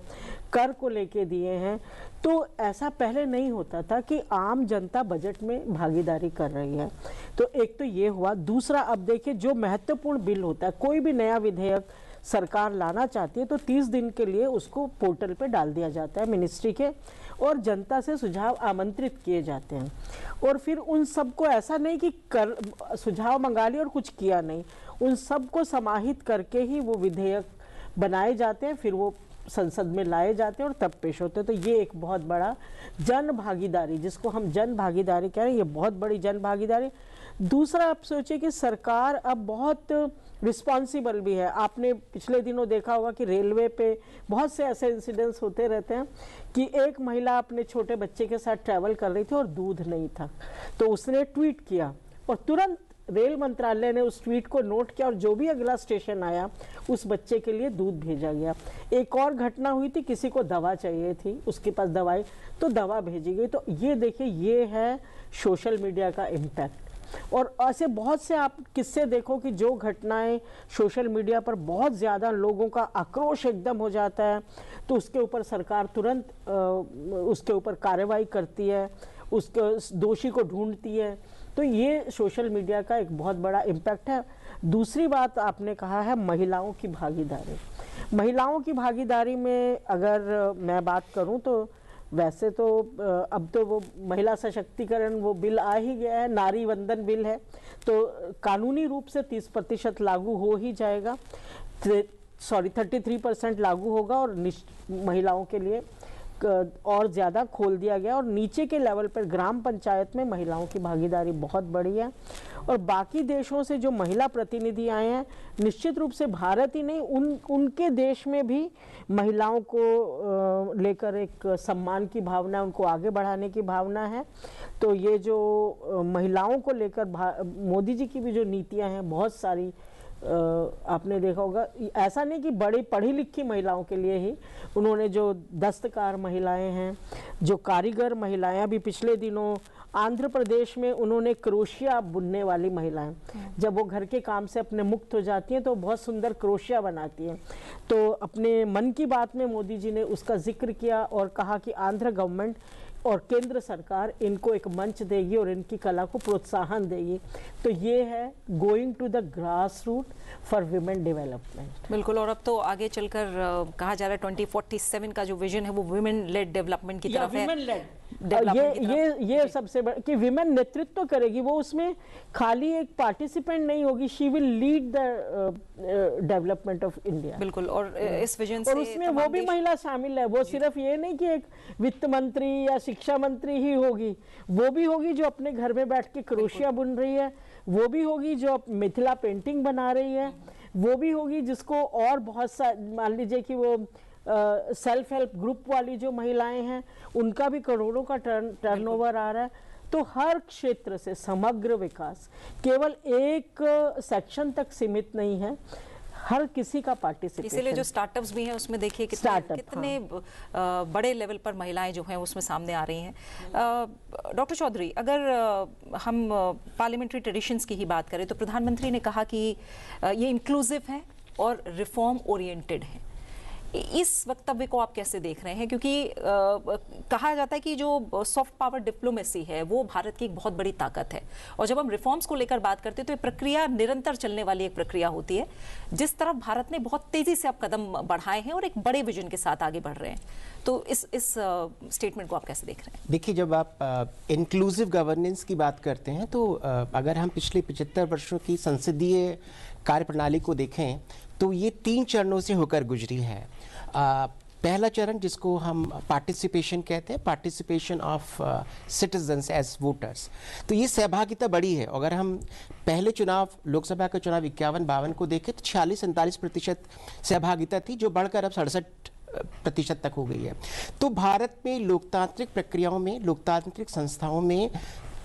कर को लेके दिए हैं। तो ऐसा पहले नहीं होता था कि आम जनता बजट में भागीदारी कर रही है। तो एक तो ये हुआ। दूसरा, अब देखिए जो महत्वपूर्ण बिल होता है, कोई भी नया विधेयक सरकार लाना चाहती है तो 30 दिन के लिए उसको पोर्टल पे डाल दिया जाता है मिनिस्ट्री के, और जनता से सुझाव आमंत्रित किए जाते हैं। और फिर उन सबको ऐसा नहीं कि सुझाव मंगा लिए और कुछ किया नहीं, उन सबको समाहित करके ही वो विधेयक बनाए जाते हैं, फिर वो संसद में लाए जाते हैं और तब पेश होते हैं। तो ये एक बहुत बड़ा जन भागीदारी, जिसको हम जन भागीदारी कह रहे हैं, ये बहुत बड़ी जन भागीदारी। दूसरा, आप सोचिए कि सरकार अब बहुत रिस्पॉन्सिबल भी है। आपने पिछले दिनों देखा होगा कि रेलवे पे बहुत से ऐसे इंसिडेंट्स होते रहते हैं कि एक महिला अपने छोटे बच्चे के साथ ट्रैवल कर रही थी और दूध नहीं था, तो उसने ट्वीट किया और तुरंत रेल मंत्रालय ने उस ट्वीट को नोट किया और जो भी अगला स्टेशन आया उस बच्चे के लिए दूध भेजा गया। एक और घटना हुई थी, किसी को दवा चाहिए थी, उसके पास दवाई, तो दवा भेजी गई। तो ये देखिए, ये है सोशल मीडिया का इम्पैक्ट। और ऐसे बहुत से आप किस्से देखो कि जो घटनाएं सोशल मीडिया पर बहुत ज़्यादा लोगों का आक्रोश एकदम हो जाता है, तो उसके ऊपर सरकार तुरंत उसके ऊपर कार्रवाई करती है, उसके दोषी को ढूंढती है। तो ये सोशल मीडिया का एक बहुत बड़ा इम्पैक्ट है। दूसरी बात आपने कहा है महिलाओं की भागीदारी। महिलाओं की भागीदारी में अगर मैं बात करूं तो वैसे तो अब तो वो महिला सशक्तिकरण वो बिल आ ही गया है, नारी वंदन बिल है, तो कानूनी रूप से 30% लागू हो ही जाएगा। 33% लागू होगा और महिलाओं के लिए और ज़्यादा खोल दिया गया। और नीचे के लेवल पर ग्राम पंचायत में महिलाओं की भागीदारी बहुत बड़ी है। और बाकी देशों से जो महिला प्रतिनिधि आए हैं, निश्चित रूप से भारत ही नहीं, उनके देश में भी महिलाओं को लेकर एक सम्मान की भावना, उनको आगे बढ़ाने की भावना है। तो ये जो महिलाओं को लेकर मोदी जी की भी जो नीतियां हैं बहुत सारी, आपने देखा होगा, ऐसा नहीं कि बड़ी पढ़ी लिखी महिलाओं के लिए ही, उन्होंने जो दस्तकार महिलाएं हैं, जो कारीगर महिलाएं, अभी पिछले दिनों आंध्र प्रदेश में उन्होंने क्रोशिया बुनने वाली महिलाएं, जब वो घर के काम से अपने मुक्त हो जाती हैं तो बहुत सुंदर क्रोशिया बनाती हैं। तो अपने मन की बात में मोदी जी ने उसका जिक्र किया और कहा कि आंध्र गवर्नमेंट और केंद्र सरकार इनको एक मंच देगी और इनकी कला को प्रोत्साहन देगी। तो ये है going to the grass root for women development. बिल्कुल। और अब तो आगे चलकर कहा जा रहा है 2047 का जो विजन है वो विमेन लेड डेवलपमेंट की तरफ है। ये सबसे बड़ा कि विमेन नेतृत्व करेगी, वो उसमें खाली एक पार्टिसिपेंट नहीं होगी, she will lead the development of India. बिल्कुल। और इस विजन से और उसमें वो भी महिला शामिल है, वो सिर्फ ये नहीं कि एक वित्त मंत्री या शिक्षा मंत्री ही होगी, वो भी होगी जो अपने घर में बैठ के क्रोशिया बुन रही है, वो भी होगी जो मिथिला पेंटिंग बना रही है, वो भी होगी जिसको और बहुत सा, मान लीजिए कि वो सेल्फ हेल्प ग्रुप वाली जो महिलाएं हैं उनका भी करोड़ों का टर्नओवर आ रहा है। तो हर क्षेत्र से समग्र विकास केवल एक सेक्शन तक सीमित नहीं है, हर किसी का पार्टिसिपेशन। इसीलिए जो स्टार्टअप्स भी हैं उसमें देखिए कितने बड़े लेवल पर महिलाएं जो हैं उसमें सामने आ रही हैं। डॉक्टर चौधरी, अगर हम पार्लियामेंट्री ट्रेडिशंस की ही बात करें तो प्रधानमंत्री ने कहा कि ये इंक्लूसिव है और रिफॉर्म ओरिएंटेड है। इस वक्तव्य को आप कैसे देख रहे हैं? क्योंकि कहा जाता है कि जो सॉफ्ट पावर डिप्लोमेसी है वो भारत की एक बहुत बड़ी ताकत है, और जब हम रिफॉर्म्स को लेकर बात करते हैं तो ये प्रक्रिया निरंतर चलने वाली एक प्रक्रिया होती है, जिस तरफ भारत ने बहुत तेजी से अब कदम बढ़ाए हैं और एक बड़े विजन के साथ आगे बढ़ रहे हैं। तो इस स्टेटमेंट को आप कैसे देख रहे हैं? देखिए, जब आप इंक्लूसिव गवर्नेंस की बात करते हैं तो अगर हम पिछले 75 वर्षों की संसदीय कार्यप्रणाली को देखें तो ये 3 चरणों से होकर गुजरी है। पहला चरण जिसको हम पार्टिसिपेशन कहते हैं, participation of citizens as voters, तो ये सहभागिता बढ़ी है। अगर हम पहले चुनाव, लोकसभा का चुनाव 51-52 को देखें तो 46-47% सहभागिता थी, जो बढ़कर अब 67% तक हो गई है। तो भारत में लोकतांत्रिक प्रक्रियाओं में, लोकतांत्रिक संस्थाओं में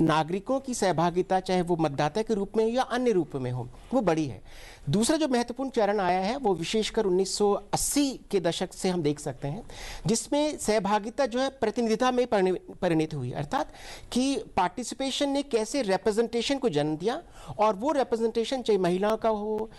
नागरिकों की सहभागिता, चाहे वो मतदाता के रूप में या अन्य रूप में हो, वो बड़ी है। दूसरा जो महत्वपूर्ण चरण आया है वो विशेषकर 1980 के दशक से हम देख सकते हैं, जिसमें सहभागिता जो है प्रतिनिधिता में परिणित हुई, अर्थात कि पार्टिसिपेशन ने कैसे रिप्रेजेंटेशन को जन्म दिया, और वो रिप्रेजेंटेशन चाहे महिलाओं का हो,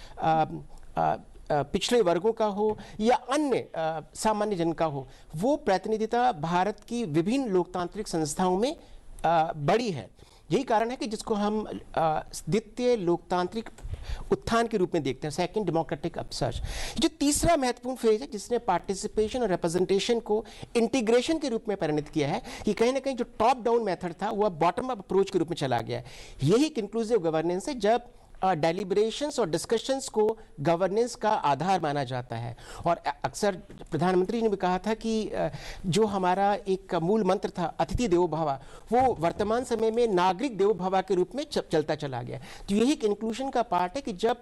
पिछड़े वर्गों का हो या अन्य सामान्य जन का हो, वो प्रतिनिधिता भारत की विभिन्न लोकतांत्रिक संस्थाओं में बड़ी है। यही कारण है कि जिसको हम द्वितीय लोकतांत्रिक उत्थान के रूप में देखते हैं, सेकंड डेमोक्रेटिक अपसर्ज। जो तीसरा महत्वपूर्ण फेज है जिसने पार्टिसिपेशन और रिप्रेजेंटेशन को इंटीग्रेशन के रूप में परिणत किया है, कि कहीं ना कहीं जो टॉप डाउन मेथड था वो बॉटम अप अप्रोच के रूप में चला गया है। यही एक इंक्लूसिव गवर्नेंस है, जब डेलिब्रेशंस और डिस्कशंस को गवर्नेंस का आधार माना जाता है। और अक्सर प्रधानमंत्री ने भी कहा था कि जो हमारा एक मूल मंत्र था अतिथि देवो भव, वो वर्तमान समय में नागरिक देवो भव के रूप में चलता चला गया। तो यही एक इंक्लूजन का पार्ट है कि जब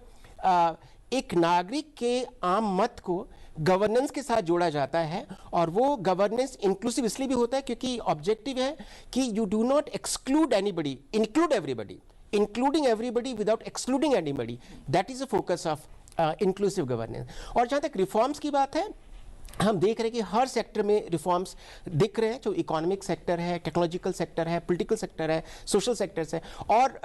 एक नागरिक के आम मत को गवर्नेंस के साथ जोड़ा जाता है, और वो गवर्नेंस इंक्लूसिव इसलिए भी होता है क्योंकि ऑब्जेक्टिव है कि you do not exclude anybody, include everybody, including everybody without excluding anybody. That is the focus of inclusive governance. और जहाँ तक रिफॉर्म्स की बात है, हम देख रहे हैं कि हर सेक्टर में रिफॉर्म्स दिख रहे हैं, जो इकोनॉमिक सेक्टर है, टेक्नोलॉजिकल सेक्टर है, पॉलिटिकल सेक्टर है, सोशल सेक्टर्स है। और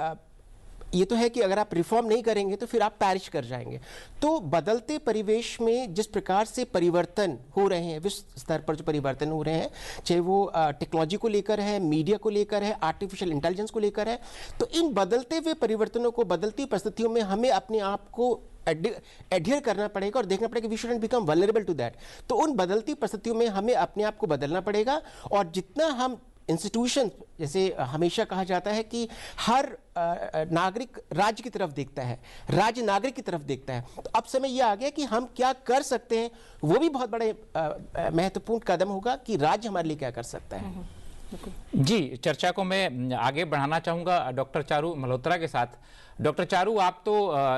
ये तो है कि अगर आप रिफॉर्म नहीं करेंगे तो फिर आप पैरिश कर जाएंगे। तो बदलते परिवेश में जिस प्रकार से परिवर्तन हो रहे हैं, विश्व स्तर पर जो परिवर्तन हो रहे हैं, चाहे वो टेक्नोलॉजी को लेकर है, मीडिया को लेकर है, आर्टिफिशियल इंटेलिजेंस को लेकर है, तो इन बदलते हुए परिवर्तनों को, बदलती परिस्थितियों में हमें अपने आप को एडहियर करना पड़ेगा और देखना पड़ेगा we shouldn't become vulnerable to that. तो उन बदलती परिस्थितियों में हमें अपने आप को बदलना पड़ेगा, और जितना हम इंस्टीट्यूशन, जैसे हमेशा कहा जाता है कि हर नागरिक राज्य की तरफ देखता है, राज्य नागरिक की तरफ देखता है, तो अब समय यह आ गया कि हम क्या कर सकते हैं, वो भी बहुत बड़े महत्वपूर्ण कदम होगा कि राज्य हमारे लिए क्या कर सकता है। जी, चर्चा को मैं आगे बढ़ाना चाहूँगा डॉक्टर चारू मल्होत्रा के साथ। डॉक्टर चारू, आप तो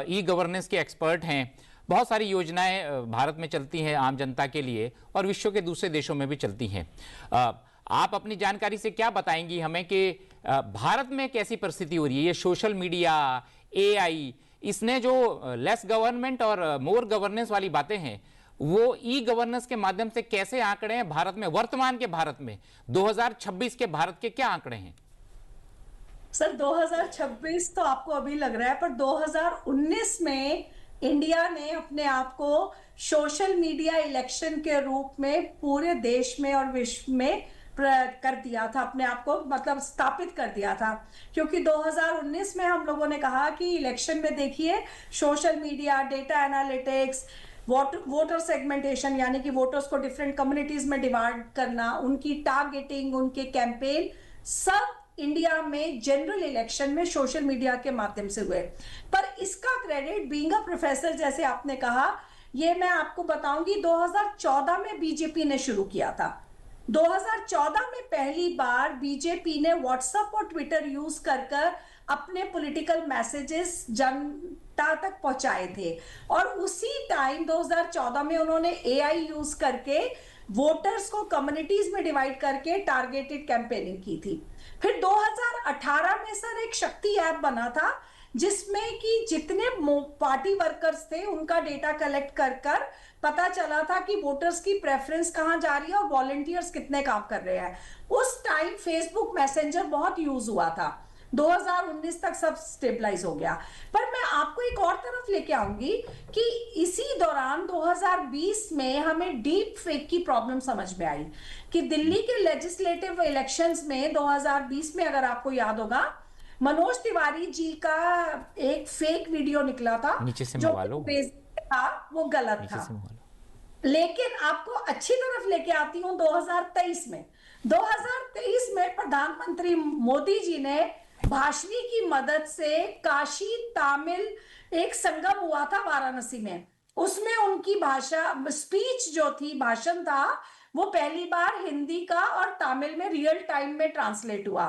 ई गवर्नेंस के एक्सपर्ट हैं, बहुत सारी योजनाएं भारत में चलती हैं आम जनता के लिए और विश्व के दूसरे देशों में भी चलती हैं। आप अपनी जानकारी से क्या बताएंगी हमें कि भारत में कैसी परिस्थिति हो रही है? ये सोशल मीडिया, एआई, इसने जो लेस गवर्नमेंट और मोर गवर्नेंस वाली बातें हैं, वो ई गवर्नेंस के माध्यम से कैसे आंकड़े हैं भारत में, वर्तमान के भारत में 2026 के भारत के क्या आंकड़े हैं? सर 2026 तो आपको अभी लग रहा है, पर 2019 में इंडिया ने अपने आप को सोशल मीडिया इलेक्शन के रूप में पूरे देश में और विश्व में कर दिया था, अपने आप को मतलब स्थापित कर दिया था। क्योंकि 2019 में हम लोगों ने कहा कि इलेक्शन में देखिए social media, data analytics, voter segmentation, यानी कि वोटर्स को डिफरेंट कम्युनिटीज में डिवाइड करना, उनकी टारगेटिंग, उनके कैंपेन, सब इंडिया में जनरल इलेक्शन में सोशल मीडिया के माध्यम से हुए। पर इसका क्रेडिट बीइंग अ प्रोफेसर, जैसे आपने कहा, ये मैं आपको बताऊंगी 2014 में बीजेपी ने शुरू किया था। 2014 में पहली बार बीजेपी ने व्हाट्सएप और ट्विटर यूज कर अपने पॉलिटिकल मैसेजेस जनता तक पहुंचाए थे। और उसी टाइम 2014 में उन्होंने एआई यूज करके वोटर्स को कम्युनिटीज में डिवाइड करके टारगेटेड कैंपेनिंग की थी। फिर 2018 में सर एक शक्ति ऐप बना था जिसमें कि जितने पार्टी वर्कर्स थे उनका डेटा कलेक्ट कर पता चला था कि वोटर्स की प्रेफरेंस कहां जा रही है और वॉलंटियर्स कितने काम कर रहे हैं। उस टाइम फेसबुक मैसेंजर बहुत यूज हुआ था। 2019 तक सब स्टेबलाइज हो गया। पर मैं आपको एक और तरफ लेके आऊंगी कि इसी दौरान 2020 में हमें डीप फेक की प्रॉब्लम समझ में आई कि दिल्ली के लेजिस्लेटिव इलेक्शंस में 2020 में, अगर आपको याद होगा, मनोज तिवारी जी का एक फेक वीडियो निकला था जो था, वो गलत था। लेकिन आपको अच्छी तरफ लेके आती हूं 2023 में। 2023 में प्रधानमंत्री मोदी जी ने भाषणी की मदद से काशी तामिल एक संगम हुआ था वाराणसी में, उसमें उनकी भाषा स्पीच जो थी, भाषण था, वो पहली बार हिंदी का और तमिल में रियल टाइम में ट्रांसलेट हुआ।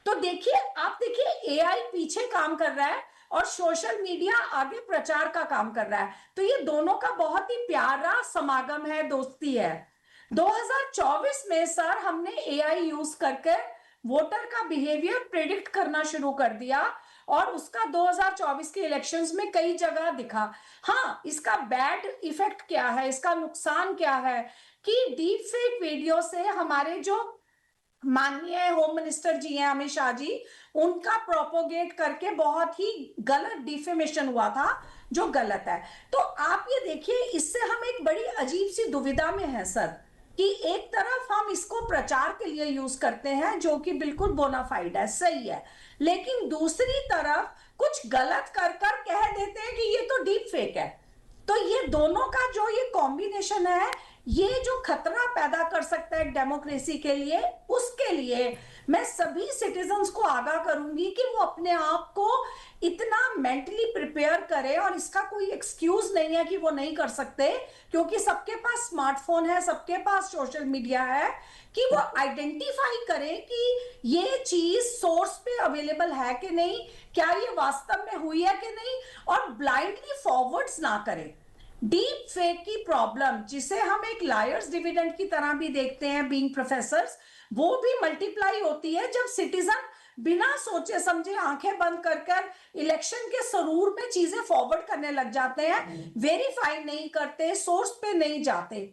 तो देखिए, आप देखिए एआई पीछे काम कर रहा है और सोशल मीडिया आगे प्रचार का काम कर रहा है। तो ये दोनों का बहुत ही प्यारा समागम है, दोस्ती है। 2024 में सर हमने एआई यूज करके वोटर का बिहेवियर प्रेडिक्ट करना शुरू कर दिया और उसका 2024 के इलेक्शंस में कई जगह दिखा। हाँ, इसका बैड इफेक्ट क्या है, इसका नुकसान क्या है कि डीप फेक वीडियो से हमारे जो माननीय होम मिनिस्टर जी हैं अमित शाह जी, उनका प्रोपोगेट करके बहुत ही गलत डिफेमेशन हुआ था, जो गलत है। तो आप ये देखिए, इससे हम एक बड़ी अजीब सी दुविधा में है सर कि एक तरफ हम इसको प्रचार के लिए यूज करते हैं जो कि बिल्कुल बोनाफाइड है, सही है, लेकिन दूसरी तरफ कुछ गलत कर कह देते हैं कि ये तो डीप फेक है। तो ये दोनों का जो ये कॉम्बिनेशन है, ये जो खतरा पैदा कर सकता है डेमोक्रेसी के लिए, उसके लिए मैं सभी सिटीजन्स को आगाह करूंगी कि वो अपने आप को इतना मेंटली प्रिपेयर करें, और इसका कोई एक्सक्यूज नहीं है कि वो नहीं कर सकते, क्योंकि सबके पास स्मार्टफोन है, सबके पास सोशल मीडिया है, कि वो आइडेंटिफाई करें कि ये चीज सोर्स पे अवेलेबल है कि नहीं, क्या ये वास्तव में हुई है कि नहीं, और ब्लाइंडली फॉरवर्ड्स ना करें। डीप फेक की प्रॉब्लम, जिसे हम एक लायर्स डिविडेंड की तरह भी देखते हैं बीइंग प्रोफेसर्स, वो भी मल्टीप्लाई होती है जब सिटीजन बिना सोचे समझे आंखें बंद कर इलेक्शन के सरूर में चीजें फॉरवर्ड करने लग जाते हैं, वेरीफाई नहीं करते, सोर्स पे नहीं जाते।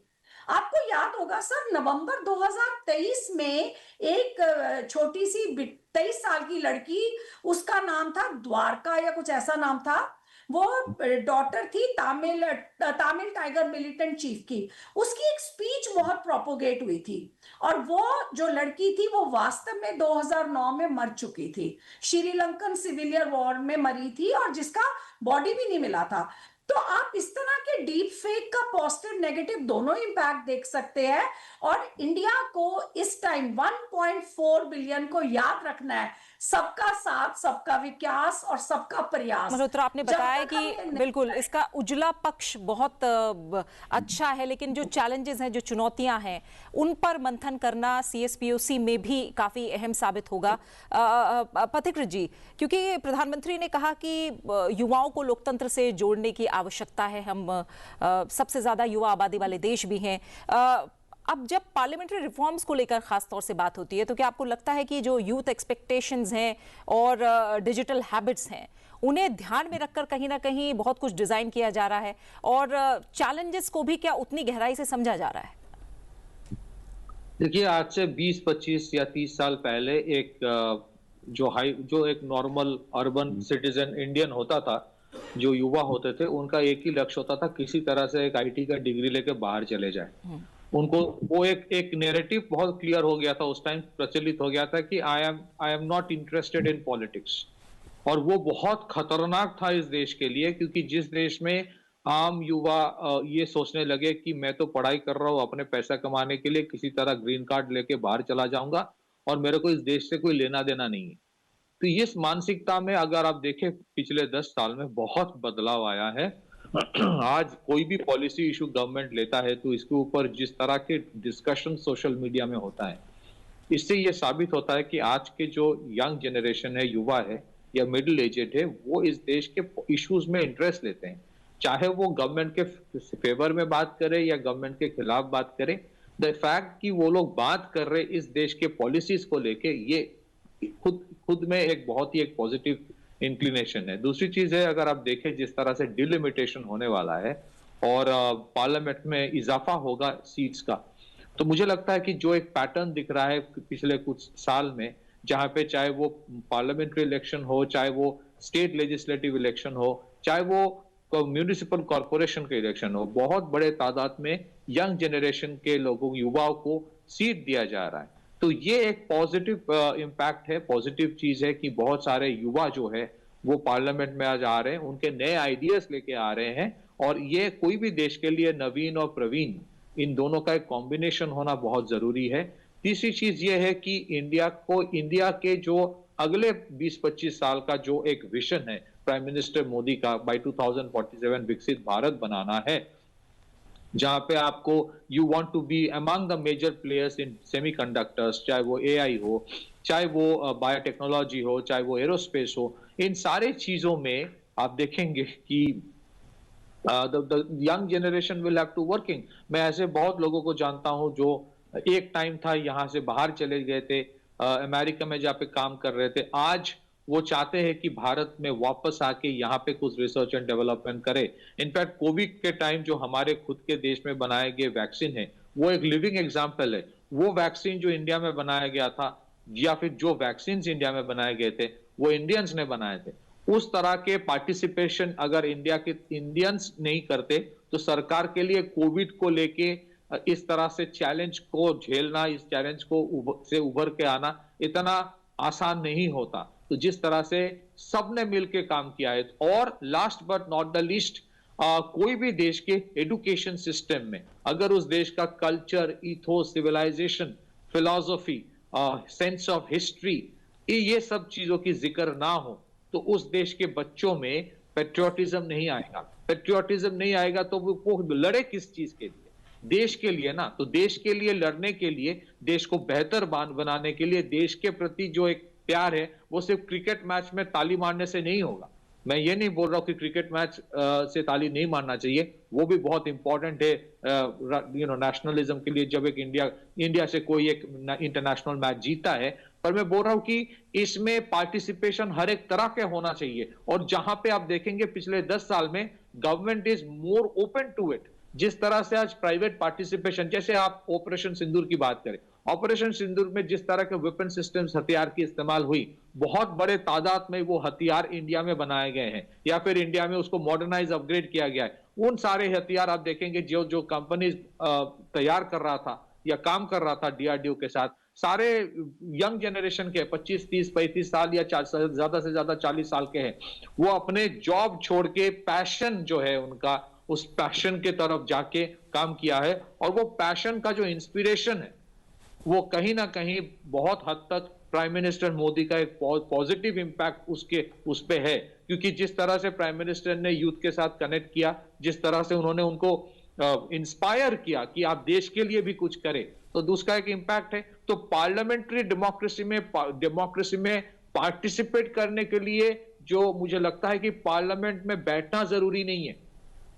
आपको याद होगा सर, नवंबर 2023 में एक छोटी सी 23 साल की लड़की, उसका नाम था द्वारका या कुछ ऐसा नाम था, वो डॉटर थी तमिल टाइगर मिलिटेंट चीफ की, उसकी एक स्पीच बहुत प्रोपोगेट हुई थी, और वो जो लड़की थी वो वास्तव में 2009 में मर चुकी थी, श्रीलंकन सिविलियन वॉर में मरी थी, और जिसका बॉडी भी नहीं मिला था। तो आप इस तरह के डीप फेक का पॉजिटिव नेगेटिव दोनों इंपैक्ट देख सकते हैं, और इंडिया को इस टाइम 1.4 बिलियन को याद रखना है, सबका साथ, सबका विकास और सबका प्रयास। मल्होत्रा, आपने बताया कि बिल्कुल इसका उजला पक्ष बहुत अच्छा है, लेकिन जो चैलेंजेस हैं, जो चुनौतियां हैं, उन पर मंथन करना CSPOC में भी काफी अहम साबित होगा। पथिकृत जी, क्योंकि प्रधानमंत्री ने कहा कि युवाओं को लोकतंत्र से जोड़ने की आवश्यकता है, हम सबसे ज्यादा युवा आबादी वाले देश भी हैं। अब जब पार्लियामेंट्री रिफॉर्म्स को लेकर खास तौर से बात होती है, तो क्या आपको लगता है कि जो यूथ एक्सपेक्टेशंस हैं और डिजिटल हैबिट्स हैं, उन्हें ध्यान में रखकर कहीं ना कहीं बहुत कुछ डिजाइन किया जा रहा है, और चैलेंजेस को भी क्या उतनी गहराई से समझा जा रहा है? देखिए, आज से 20, 25 या 30 साल पहले जो एक नॉर्मल अर्बन सिटीजन इंडियन होता था, जो युवा होते थे, उनका एक ही लक्ष्य होता था, किसी तरह से एक IT का डिग्री लेके बाहर चले जाए। उनको वो एक नैरेटिव बहुत क्लियर हो गया था, उस टाइम प्रचलित हो गया था कि I am not interested in politics, और वो बहुत खतरनाक था इस देश के लिए, क्योंकि जिस देश में आम युवा ये सोचने लगे कि मैं तो पढ़ाई कर रहा हूँ अपने पैसा कमाने के लिए, किसी तरह ग्रीन कार्ड लेके बाहर चला जाऊंगा और मेरे को इस देश से कोई लेना देना नहीं है। तो ये मानसिकता में अगर आप देखें, पिछले 10 साल में बहुत बदलाव आया है। आज कोई भी पॉलिसी इशू गवर्नमेंट लेता है तो इसके ऊपर जिस तरह के डिस्कशन सोशल मीडिया में होता है, इससे ये साबित होता है कि आज के जो यंग जनरेशन है, युवा है या मिडिल एजेड है, वो इस देश के इश्यूज में इंटरेस्ट लेते हैं, चाहे वो गवर्नमेंट के फेवर में बात करे या गवर्नमेंट के खिलाफ बात करे। द फैक्ट कि वो लोग बात कर रहे इस देश के पॉलिसीज को लेके, ये खुद में एक बहुत ही एक पॉजिटिव इंक्लिनेशन है। दूसरी चीज है, अगर आप देखें जिस तरह से डिलिमिटेशन होने वाला है और पार्लियामेंट में इजाफा होगा सीट्स का, तो मुझे लगता है कि जो एक पैटर्न दिख रहा है पिछले कुछ साल में, जहां पे चाहे वो पार्लियामेंट्री इलेक्शन हो, चाहे वो स्टेट लेजिस्लेटिव इलेक्शन हो, चाहे वो म्यूनिसिपल कॉर्पोरेशन के इलेक्शन हो, बहुत बड़े तादाद में यंग जनरेशन के लोगों, युवाओं को सीट दिया जा रहा है। तो ये एक पॉजिटिव इम्पैक्ट है, पॉजिटिव चीज है कि बहुत सारे युवा जो है वो पार्लियामेंट में आज आ रहे हैं, उनके नए आइडियाज लेके आ रहे हैं, और ये कोई भी देश के लिए नवीन और प्रवीण, इन दोनों का एक कॉम्बिनेशन होना बहुत जरूरी है। तीसरी चीज ये है कि इंडिया के जो अगले 20-25 साल का जो एक विजन है प्राइम मिनिस्टर मोदी का, बाय 2047 विकसित भारत बनाना है, जहां पे आपको you want to be among the major players in semiconductors, चाहे वो एआई हो, चाहे वो बायोटेक्नोलॉजी हो, चाहे वो एरोस्पेस हो, इन सारे चीजों में आप देखेंगे कि the young generation will have to working. मैं ऐसे बहुत लोगों को जानता हूं जो एक टाइम था यहां से बाहर चले गए थे, अमेरिका में जहाँ पे काम कर रहे थे, आज वो चाहते हैं कि भारत में वापस आके यहाँ पे कुछ रिसर्च एंड डेवलपमेंट करे। इनफैक्ट कोविड के टाइम जो हमारे खुद के देश में बनाए गए वैक्सीन है, वो एक लिविंग एग्जाम्पल है। वो वैक्सीन जो इंडिया में बनाया गया था, या फिर जो वैक्सीन इंडिया में बनाए गए थे, वो इंडियंस ने बनाए थे। उस तरह के पार्टिसिपेशन अगर इंडिया के इंडियंस नहीं करते, तो सरकार के लिए कोविड को लेके इस तरह से चैलेंज को झेलना, इस चैलेंज को से उभर के आना इतना आसान नहीं होता। तो जिस तरह से सबने मिलकर काम किया है, और last but not the least, कोई भी देश के एजुकेशन सिस्टम में अगर उस देश का culture, ethos, civilisation, philosophy, sense of history, ये सब चीजों की जिक्र ना हो, तो उस देश के बच्चों में पेट्रियोटिज्म नहीं आएगा। पेट्रियोटिज्म नहीं आएगा तो वो लड़े किस चीज के लिए? देश के लिए ना। तो देश के लिए लड़ने के लिए, देश को बेहतर बनाने के लिए, देश के प्रति जो एक प्यार है, वो सिर्फ क्रिकेट मैच में ताली मारने से नहीं होगा। मैं ये नहीं बोल रहा हूं कि क्रिकेट मैच से ताली नहीं मारना चाहिए, वो भी बहुत इंपॉर्टेंट है नेशनलिज्म के लिए, जब एक इंडिया से कोई एक इंटरनेशनल मैच जीता है। पर मैं बोल रहा हूं कि इसमें पार्टिसिपेशन हर एक तरह के होना चाहिए, और जहां पे आप देखेंगे पिछले 10 साल में government is more open to it. जिस तरह से आज प्राइवेट पार्टिसिपेशन, जैसे आप ऑपरेशन सिंदूर की बात करें, ऑपरेशन सिंदूर में जिस तरह के वेपन सिस्टम्स, हथियार की इस्तेमाल हुई, बहुत बड़े तादाद में वो हथियार इंडिया में बनाए गए हैं, या फिर इंडिया में उसको मॉडर्नाइज, अपग्रेड किया गया है। उन सारे हथियार आप देखेंगे जो कंपनी तैयार कर रहा था या काम कर रहा था डीआरडीओ के साथ, सारे यंग जनरेशन के 25, 30, 35 साल या ज्यादा से ज्यादा 40 साल के हैं। वो अपने जॉब छोड़ के पैशन जो है उनका, उस पैशन के तरफ जाके काम किया है, और वो पैशन का जो इंस्पिरेशन है, वो कहीं ना कहीं बहुत हद तक प्राइम मिनिस्टर मोदी का एक पॉजिटिव इंपैक्ट उस पे है। क्योंकि जिस तरह से प्राइम मिनिस्टर ने यूथ के साथ कनेक्ट किया, जिस तरह से उन्होंने उनको इंस्पायर किया कि आप देश के लिए भी कुछ करें, तो उसका एक इंपैक्ट है। तो पार्लियामेंट्री डेमोक्रेसी में पार्टिसिपेट करने के लिए, जो मुझे लगता है कि पार्लियामेंट में बैठना जरूरी नहीं है,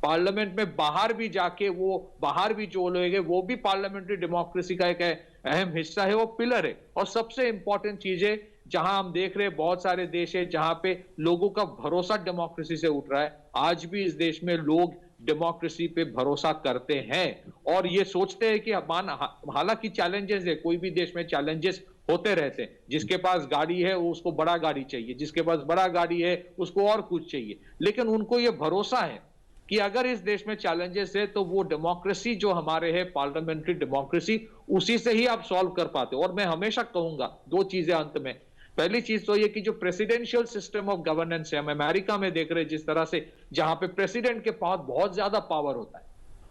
पार्लियामेंट में बाहर भी जाके वो बाहर भी जो लोग हैं, वो भी पार्लियामेंट्री डेमोक्रेसी का एक अहम हिस्सा है, वो पिलर है। और सबसे इंपॉर्टेंट चीज है, जहां हम देख रहे हैं बहुत सारे देश है जहां पे लोगों का भरोसा डेमोक्रेसी से उठ रहा है। आज भी इस देश में लोग डेमोक्रेसी पे भरोसा करते हैं, और ये सोचते हैं कि हालांकि चैलेंजेस है, कोई भी देश में चैलेंजेस होते रहते हैं। जिसके पास गाड़ी है उसको बड़ा गाड़ी चाहिए, जिसके पास बड़ा गाड़ी है उसको और कुछ चाहिए, लेकिन उनको ये भरोसा है कि अगर इस देश में चैलेंजेस है तो वो डेमोक्रेसी जो हमारे है, पार्लियामेंट्री डेमोक्रेसी, उसी से ही आप सॉल्व कर पाते हो। और मैं हमेशा कहूंगा 2 चीजें अंत में। पहली चीज तो ये कि जो प्रेसिडेंशियल सिस्टम ऑफ गवर्नेंस है, हम अमेरिका में देख रहे हैं जिस तरह से, जहां पे प्रेसिडेंट के पास बहुत ज्यादा पावर होता है,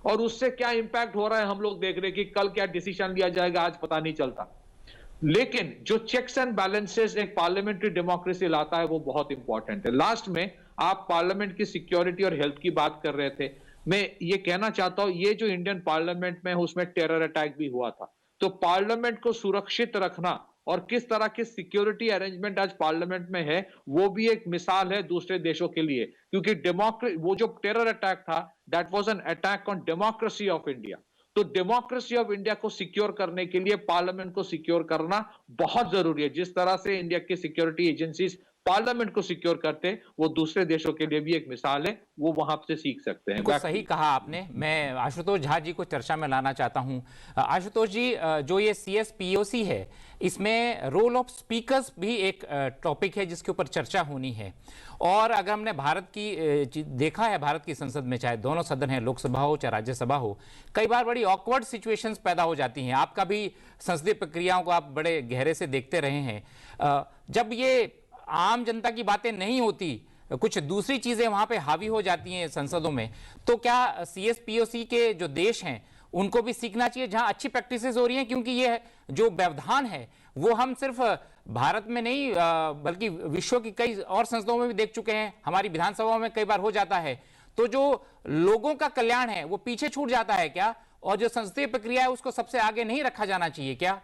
और उससे क्या इंपैक्ट हो रहा है हम लोग देख रहे हैं कि कल क्या डिसीजन लिया जाएगा आज पता नहीं चलता। लेकिन जो चेक्स एंड बैलेंसेस एक पार्लियामेंट्री डेमोक्रेसी लाता है, वो बहुत इंपॉर्टेंट है। लास्ट में आप पार्लियामेंट की सिक्योरिटी और हेल्थ की बात कर रहे थे, मैं ये कहना चाहता हूं, ये जो इंडियन पार्लियामेंट में है उसमें टेरर अटैक भी हुआ था। तो पार्लियामेंट को सुरक्षित रखना और किस तरह के सिक्योरिटी अरेंजमेंट आज पार्लियामेंट में है, वो भी एक मिसाल है दूसरे देशों के लिए। क्योंकि वो जो टेरर अटैक था, that was an attack on democracy of India. तो डेमोक्रेसी ऑफ इंडिया को सिक्योर करने के लिए पार्लियामेंट को सिक्योर करना बहुत जरूरी है। जिस तरह से इंडिया की सिक्योरिटी एजेंसीज पार्लियामेंट को सिक्योर करते हैं, वो दूसरे देशों के लिए भी एक मिसाल है, वो वहां से सीख सकते हैं। बिल्कुल सही कहा आपने। मैं आशुतोष झा जी को चर्चा में लाना चाहता हूं। आशुतोष जी, जो ये CSPOC है, इसमें रोल ऑफ स्पीकर्स भी एक टॉपिक है जिसके ऊपर चर्चा होनी है। और अगर हमने भारत की देखा है, भारत की संसद में चाहे दोनों सदन है, लोकसभा हो चाहे राज्यसभा हो, कई बार बड़ी ऑकवर्ड सिचुएशंस पैदा हो जाती हैं। आपका भी संसदीय प्रक्रियाओं को आप बड़े गहरे से देखते रहे हैं। जब ये आम जनता की बातें नहीं होती, कुछ दूसरी चीजें वहां पे हावी हो जाती हैं संसदों में, तो क्या CSPOC के जो देश हैं उनको भी सीखना चाहिए जहां अच्छी प्रैक्टिसेस हो रही हैं? क्योंकि ये जो व्यवधान है वो हम सिर्फ भारत में नहीं बल्कि विश्व की कई और संसदों में भी देख चुके हैं। हमारी विधानसभाओं में कई बार हो जाता है। तो जो लोगों का कल्याण है वो पीछे छूट जाता है क्या? और जो संसदीय प्रक्रिया है उसको सबसे आगे नहीं रखा जाना चाहिए क्या?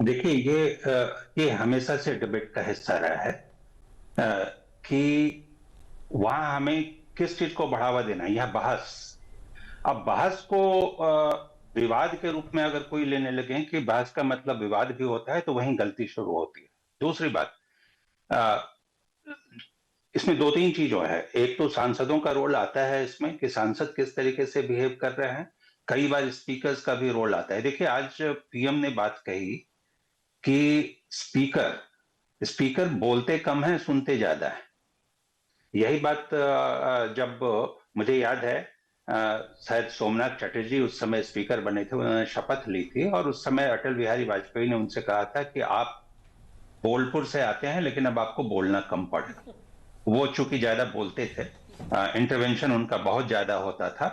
देखिए, ये हमेशा से डिबेट का हिस्सा रहा है कि वहां हमें किस चीज को बढ़ावा देना है, यह बहस। अब बहस को विवाद के रूप में अगर कोई लेने लगे कि बहस का मतलब विवाद भी होता है, तो वहीं गलती शुरू होती है। दूसरी बात, इसमें दो तीन चीजों है। एक तो सांसदों का रोल आता है इसमें कि सांसद किस तरीके से बिहेव कर रहे हैं। कई बार स्पीकर्स का भी रोल आता है। देखिए, आज PM ने बात कही कि स्पीकर बोलते कम हैं, सुनते ज्यादा है। यही बात जब मुझे याद है, शायद सोमनाथ चटर्जी उस समय स्पीकर बने थे, उन्होंने शपथ ली थी और उस समय अटल बिहारी वाजपेयी ने उनसे कहा था कि आप बोलपुर से आते हैं लेकिन अब आपको बोलना कम पड़ेगा। वो चूंकि ज्यादा बोलते थे, इंटरवेंशन उनका बहुत ज्यादा होता था।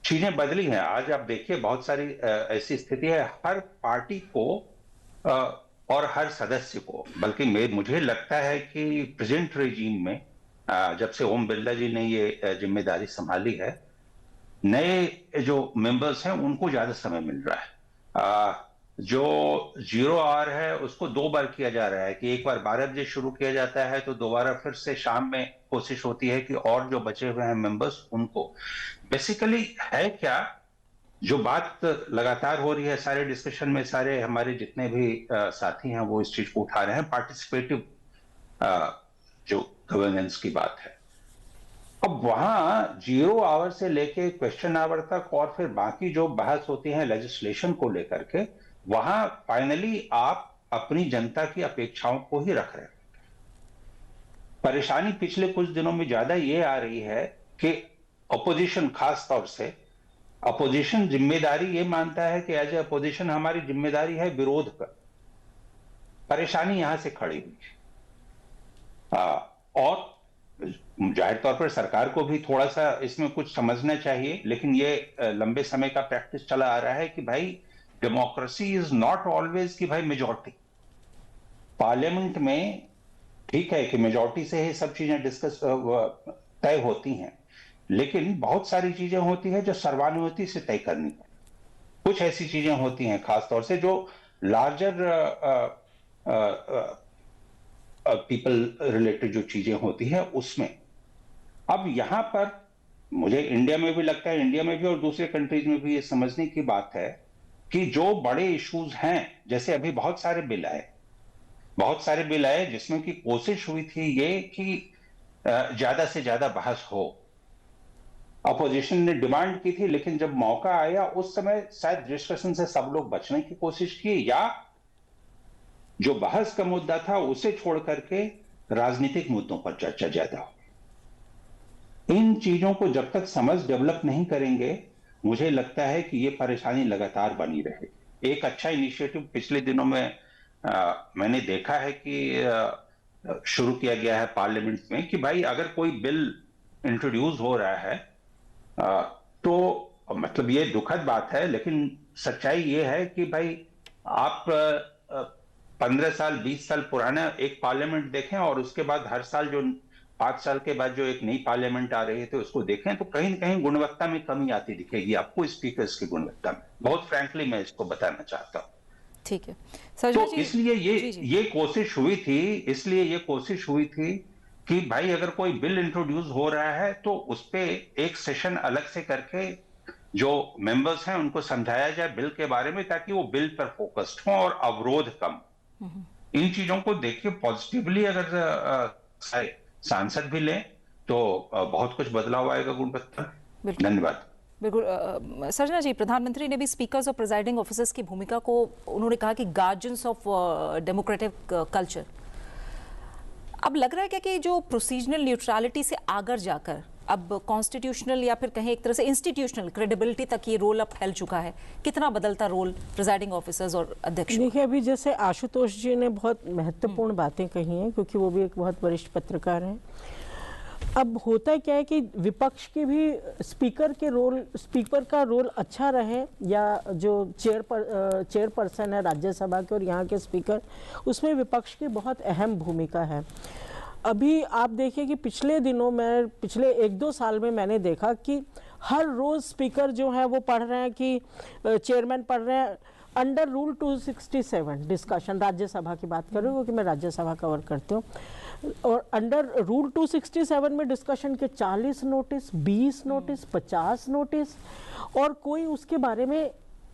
चीजें बदली हैं। आज आप देखिए, बहुत सारी ऐसी स्थिति है, हर पार्टी को और हर सदस्य को, बल्कि मुझे लगता है कि प्रेजेंट रेजीम में जब से ओम बिरला जी ने ये जिम्मेदारी संभाली है, नए जो मेंबर्स हैं उनको ज्यादा समय मिल रहा है। जो 0 आवर है उसको 2 बार किया जा रहा है कि एक बार 12 बजे शुरू किया जाता है, तो दोबारा फिर से शाम में कोशिश होती है कि और जो बचे हुए हैं मेंबर्स उनको। बेसिकली है क्या, जो बात लगातार हो रही है सारे डिस्कशन में, सारे हमारे जितने भी साथी हैं वो इस चीज को उठा रहे हैं, पार्टिसिपेटिव जो गवर्नेंस की बात है। अब वहां 0 आवर से लेके क्वेश्चन आवर तक और फिर बाकी जो बहस होती है लेजिस्लेशन को लेकर के, वहां फाइनली आप अपनी जनता की अपेक्षाओं को ही रख रहे हैं। परेशानी पिछले कुछ दिनों में ज्यादा ये आ रही है कि अपोजिशन, खास तौर से अपोजिशन जिम्मेदारी ये मानता है कि एज ए अपोजिशन हमारी जिम्मेदारी है विरोध कर। परेशानी यहां से खड़ी हुई है। और जाहिर तौर पर सरकार को भी थोड़ा सा इसमें कुछ समझना चाहिए, लेकिन ये लंबे समय का प्रैक्टिस चला आ रहा है कि भाई डेमोक्रेसी इज नॉट ऑलवेज कि भाई मेजॉरिटी। पार्लियामेंट में ठीक है कि मेजॉरिटी से ही सब चीजें डिस्कस तय होती हैं, लेकिन बहुत सारी चीजें होती हैं जो सर्वानुमति से तय करनी है। कुछ ऐसी चीजें होती हैं खासतौर से जो लार्जर पीपल रिलेटेड जो चीजें होती हैं उसमें। अब यहां पर मुझे इंडिया में भी लगता है, इंडिया में भी और दूसरे कंट्रीज में भी ये समझने की बात है कि जो बड़े इश्यूज हैं, जैसे अभी बहुत सारे बिल आए जिसमें की कोशिश हुई थी ये कि ज्यादा से ज्यादा बहस हो। अपोजिशन ने डिमांड की थी, लेकिन जब मौका आया उस समय शायद डिस्कशन से सब लोग बचने की कोशिश की, या जो बहस का मुद्दा था उसे छोड़ करके राजनीतिक मुद्दों पर चर्चा ज्यादा हो। इन चीजों को जब तक समझ डेवलप नहीं करेंगे, मुझे लगता है कि ये परेशानी लगातार बनी रहेगी। एक अच्छा इनिशिएटिव पिछले दिनों में मैंने देखा है कि शुरू किया गया है पार्लियामेंट में कि भाई अगर कोई बिल इंट्रोड्यूस हो रहा है तो मतलब ये दुखद बात है, लेकिन सच्चाई ये है कि भाई आप 15 साल 20 साल पुराना एक पार्लियामेंट देखें और उसके बाद हर साल जो 5 साल के बाद जो एक नई पार्लियामेंट आ रही है तो उसको देखें, तो कहीं न कहीं गुणवत्ता में कमी आती दिखेगी आपको, स्पीकर्स की गुणवत्ता में। बहुत फ्रैंकली मैं इसको बताना चाहता हूं। ठीक है तो इसलिए ये कोशिश हुई थी, कि भाई अगर कोई बिल इंट्रोड्यूस हो रहा है तो उस पे एक सेशन अलग से करके जो मेंबर्स हैं उनको समझाया जाए बिल के बारे में, ताकि वो बिल पर फोकस्ड हो और अवरोध कम। इन चीजों को देखिए पॉजिटिवली अगर सांसद भी लें तो बहुत कुछ बदलाव आएगा गुणवत्ता। धन्यवाद। बिल्कुल सर्जना जी, प्रधानमंत्री ने भी स्पीकर्स और प्रिजाइडिंग ऑफिसर्स की भूमिका को उन्होंने कहा कि गार्जियंस ऑफ डेमोक्रेटिक कल्चर। अब लग रहा है क्या कि जो प्रोसीजरल न्यूट्रलिटी से आगे जाकर अब कॉन्स्टिट्यूशनल या फिर कहें एक तरह से इंस्टीट्यूशनल क्रेडिबिलिटी तक ये रोल अब फैल चुका है? कितना बदलता रोल प्रिजाइडिंग ऑफिसर्स और अध्यक्ष? देखिए, अभी जैसे आशुतोष जी ने बहुत महत्वपूर्ण बातें कही हैं, क्योंकि वो भी एक बहुत वरिष्ठ पत्रकार हैं। अब होता क्या है कि विपक्ष की भी स्पीकर का रोल अच्छा रहे, या जो चेयरपर्सन है राज्यसभा के और यहाँ के स्पीकर, उसमें विपक्ष की बहुत अहम भूमिका है। अभी आप देखिए कि पिछले दिनों में, पिछले 1-2 साल में मैंने देखा कि हर रोज़ स्पीकर जो है वो पढ़ रहे हैं कि चेयरमैन पढ़ रहे हैं अंडर रूल 267 डिस्कशन, राज्यसभा की बात कर रही हूँ क्योंकि मैं राज्यसभा कवर करती हूँ, और अंडर रूल 267 में डिस्कशन के 40 नोटिस, 20 नोटिस, 50 नोटिस, और कोई उसके बारे में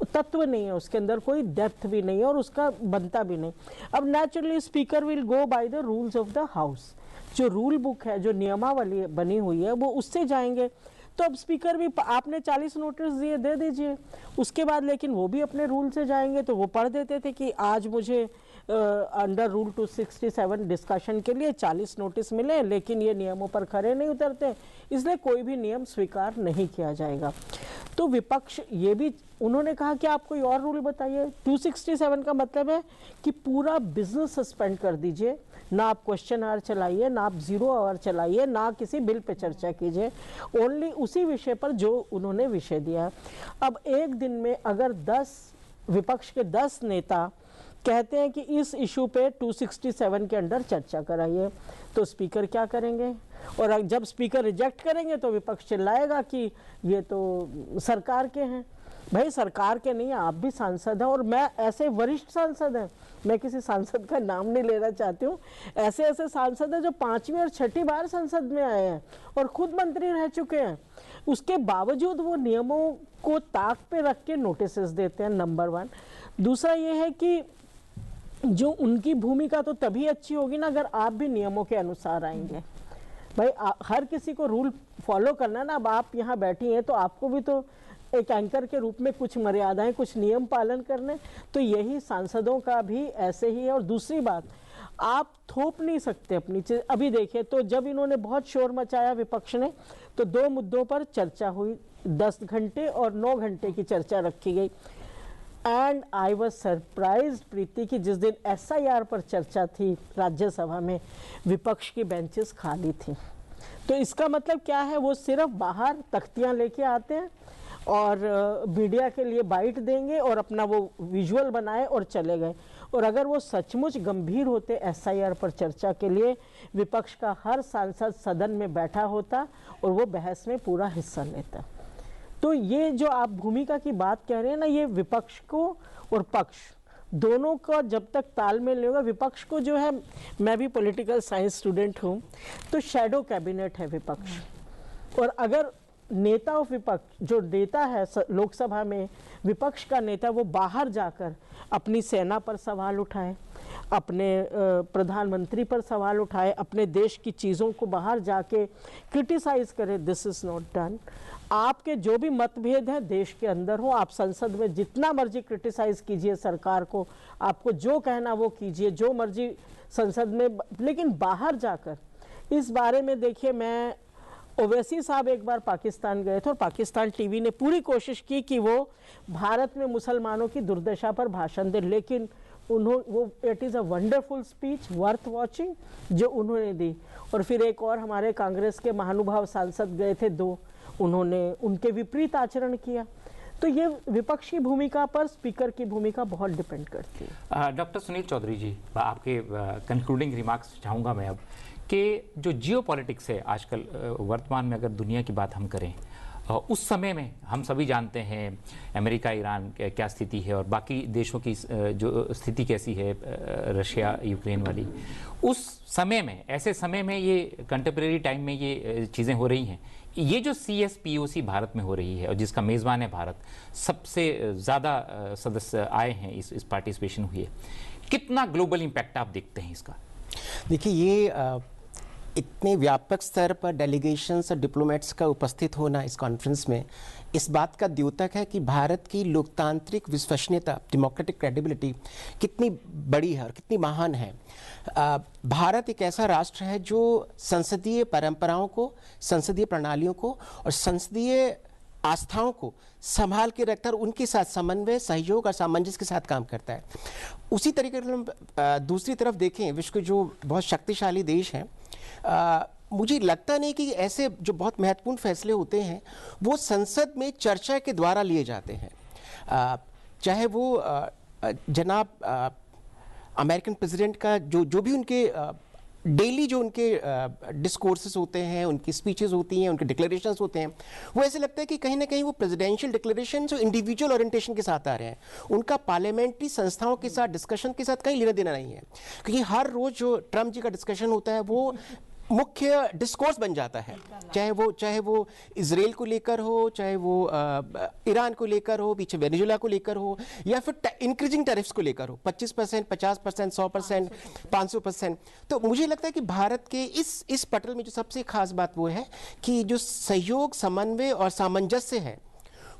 तत्व नहीं है, उसके अंदर कोई डेप्थ भी नहीं है और उसका बनता भी नहीं। अब naturally speaker will go by the rules of the house, जो रूल बुक है, जो नियमावली बनी हुई है, वो उससे जाएंगे। तो अब स्पीकर भी, आपने 40 नोटिस दिए, दे दीजिए उसके बाद, लेकिन वो भी अपने रूल से जाएंगे। तो वो पढ़ देते थे कि आज मुझे अंडर रूल 267 डिस्कशन के लिए 40 नोटिस मिले, लेकिन ये नियमों पर खरे नहीं उतरते, इसलिए कोई भी नियम स्वीकार नहीं किया जाएगा। तो विपक्ष ये भी, उन्होंने कहा कि आप कोई और रूल बताइए। 267 का मतलब है कि पूरा बिजनेस सस्पेंड कर दीजिए, ना आप क्वेश्चन आवर चलाइए, ना आप 0 आवर चलाइए, ना किसी बिल पे चर्चा कीजिए, ओनली उसी विषय पर जो उन्होंने विषय दिया है। अब एक दिन में अगर 10 विपक्ष के 10 नेता कहते हैं कि इस इशू पे 267 के अंडर चर्चा कराइए, तो स्पीकर क्या करेंगे? और जब स्पीकर रिजेक्ट करेंगे तो विपक्ष चिल्लाएगा कि ये तो सरकार के हैं। भाई सरकार के नहीं, आप भी सांसद हैं, और मैं ऐसे वरिष्ठ सांसद हैं, मैं किसी सांसद का नाम नहीं लेना चाहती हूँ, ऐसे ऐसे सांसद हैं जो 5वीं और 6ठी बार संसद में आए हैं और खुद मंत्री रह चुके हैं। उसके बावजूद वो नियमों को ताक पे रख के नोटिस देते हैं, नंबर 1। दूसरा ये है कि जो उनकी भूमिका तो तभी अच्छी होगी ना अगर आप भी नियमों के अनुसार आएंगे। भाई हर किसी को रूल फॉलो करना ना। अब आप यहाँ बैठी हैं तो आपको भी तो एक एंकर के रूप में कुछ मर्यादाएं, कुछ नियम पालन करने, तो यही सांसदों का भी ऐसे ही है। और दूसरी बात, आप थोप नहीं सकते अपनी चीज। अभी देखिए, तो जब इन्होंने बहुत शोर मचाया विपक्ष ने, तो 2 मुद्दों पर चर्चा हुई, 10 घंटे और 9 घंटे की चर्चा रखी गई। एंड आई वॉज सरप्राइज प्रीति कि जिस दिन SIR पर चर्चा थी राज्यसभा में, विपक्ष की बेंचेस खाली थी। तो इसका मतलब क्या है? वो सिर्फ बाहर तख्तियां लेके आते हैं और मीडिया के लिए बाइट देंगे और अपना वो विजुअल बनाए और चले गए। और अगर वो सचमुच गंभीर होते SIR पर चर्चा के लिए, विपक्ष का हर सांसद सदन में बैठा होता और वो बहस में पूरा हिस्सा लेता। तो ये जो आप भूमिका की बात कह रहे हैं ना, ये विपक्ष को और पक्ष दोनों का जब तक तालमेल नहीं होगा, विपक्ष को जो है, मैं भी पॉलिटिकल साइंस स्टूडेंट हूँ, तो शैडो कैबिनेट है विपक्ष। और अगर नेता ऑफ विपक्ष जो नेता है लोकसभा में, विपक्ष का नेता, वो बाहर जाकर अपनी सेना पर सवाल उठाए, अपने प्रधानमंत्री पर सवाल उठाए, अपने देश की चीज़ों को बाहर जाके क्रिटिसाइज करे, दिस इज़ नॉट डन। आपके जो भी मतभेद हैं देश के अंदर हो, आप संसद में जितना मर्जी क्रिटिसाइज कीजिए सरकार को, आपको जो कहना वो कीजिए, जो मर्जी संसद में, लेकिन बाहर जाकर इस बारे में देखिए, मैं ओवैसी साहब एक बार पाकिस्तान गए थे और पाकिस्तान टीवी ने पूरी कोशिश की कि वो भारत में मुसलमानों की दुर्दशा पर भाषण दे, लेकिन वो it is a wonderful speech worth watching जो उन्होंने दी। और फिर एक और हमारे कांग्रेस के महानुभाव सांसद गए थे 2, उन्होंने उनके विपरीत आचरण किया। तो ये विपक्ष की भूमिका पर स्पीकर की भूमिका बहुत डिपेंड करती है। डॉक्टर सुनील चौधरी जी, आपके कंक्लूडिंग रिमार्क्स चाहूँगा मैं अब कि जो जियो पॉलिटिक्स है आजकल वर्तमान में, अगर दुनिया की बात हम करें, उस समय में हम सभी जानते हैं अमेरिका ईरान क्या स्थिति है और बाकी देशों की जो स्थिति कैसी है, रशिया यूक्रेन वाली, उस समय में, ऐसे समय में, ये कंटेम्प्रेरी टाइम में ये चीज़ें हो रही हैं। ये जो CSPOC भारत में हो रही है और जिसका मेज़बान है भारत, सबसे ज़्यादा सदस्य आए हैं, इस पार्टिसिपेशन हुई है, कितना ग्लोबल इम्पैक्ट आप देखते हैं इसका? देखिए, ये इतने व्यापक स्तर पर डेलीगेशंस और डिप्लोमेट्स का उपस्थित होना इस कॉन्फ्रेंस में इस बात का द्योतक है कि भारत की लोकतांत्रिक विश्वसनीयता, डेमोक्रेटिक क्रेडिबिलिटी कितनी बड़ी है और कितनी महान है। भारत एक ऐसा राष्ट्र है जो संसदीय परंपराओं को, संसदीय प्रणालियों को और संसदीय आस्थाओं को संभाल के रखकर उनके साथ समन्वय, सहयोग और सामंजस्य के साथ काम करता है। उसी तरीके से हम दूसरी तरफ देखें, विश्व के जो बहुत शक्तिशाली देश हैं, मुझे लगता नहीं कि ऐसे जो बहुत महत्वपूर्ण फैसले होते हैं वो संसद में चर्चा के द्वारा लिए जाते हैं। चाहे वो जनाब अमेरिकन प्रेसिडेंट का जो भी उनके डेली जो उनके डिस्कोर्सेस होते हैं, उनकी स्पीचेस होती हैं, उनके डिक्लेरेशंस होते हैं, वो ऐसे लगता है कि कहीं ना कहीं वो प्रेसिडेंशियल डिक्लेरेशन जो इंडिविजुअल ओरिएंटेशन के साथ आ रहे हैं, उनका पार्लियामेंट्री संस्थाओं के साथ डिस्कशन के साथ कहीं लेना देना नहीं है। क्योंकि हर रोज जो ट्रम्प जी का डिस्कशन होता है वो मुख्य डिस्कोर्स बन जाता है, चाहे वो इजराइल को लेकर हो, चाहे वो ईरान को लेकर हो, पीछे वेनेजुएला को लेकर हो, या फिर इंक्रीजिंग टैरिफ्स को लेकर हो, 25%, 50%, 100%, 500%। तो मुझे लगता है कि भारत के इस पटल में जो सबसे खास बात वो है कि जो सहयोग, समन्वय और सामंजस्य है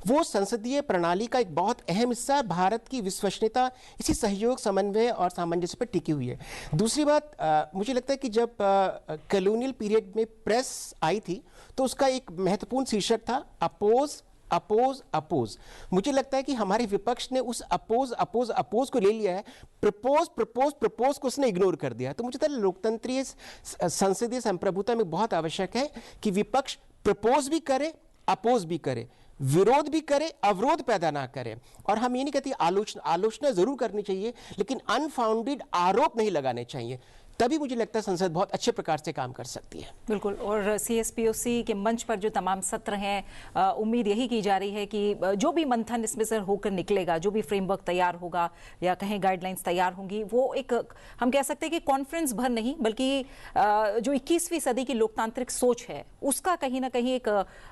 वो संसदीय प्रणाली का एक बहुत अहम हिस्सा, भारत की विश्वसनीयता इसी सहयोग, समन्वय और सामंजस्य पर टिकी हुई है। दूसरी बात, मुझे लगता है कि जब कॉलोनियल पीरियड में प्रेस आई थी तो उसका एक महत्वपूर्ण शीर्षक था अपोज अपोज अपोज। मुझे लगता है कि हमारे विपक्ष ने उस अपोज अपोज अपोज को ले लिया है, प्रपोज प्रपोज प्रपोज को उसने इग्नोर कर दिया। तो मुझे लगता है लोकतंत्रीय संसदीय संप्रभुता में बहुत आवश्यक है कि विपक्ष प्रपोज भी करे, अपोज भी करे, विरोध भी करे, अवरोध पैदा ना करे। और हम ये नहीं कहते, आलोचना जरूर करनी चाहिए, लेकिन अनफाउंडेड आरोप नहीं लगाने चाहिए। तभी मुझे लगता है संसद बहुत अच्छे प्रकार से काम कर सकती है। बिल्कुल। और CSPOC के मंच पर जो तमाम सत्र हैं, उम्मीद यही की जा रही है कि जो भी मंथन इसमें से होकर निकलेगा, जो भी फ्रेमवर्क तैयार होगा या कहीं गाइडलाइंस तैयार होंगी, वो एक, हम कह सकते हैं कि कॉन्फ्रेंस भर नहीं बल्कि जो 21वीं सदी की लोकतांत्रिक सोच है उसका कहीं ना कहीं एक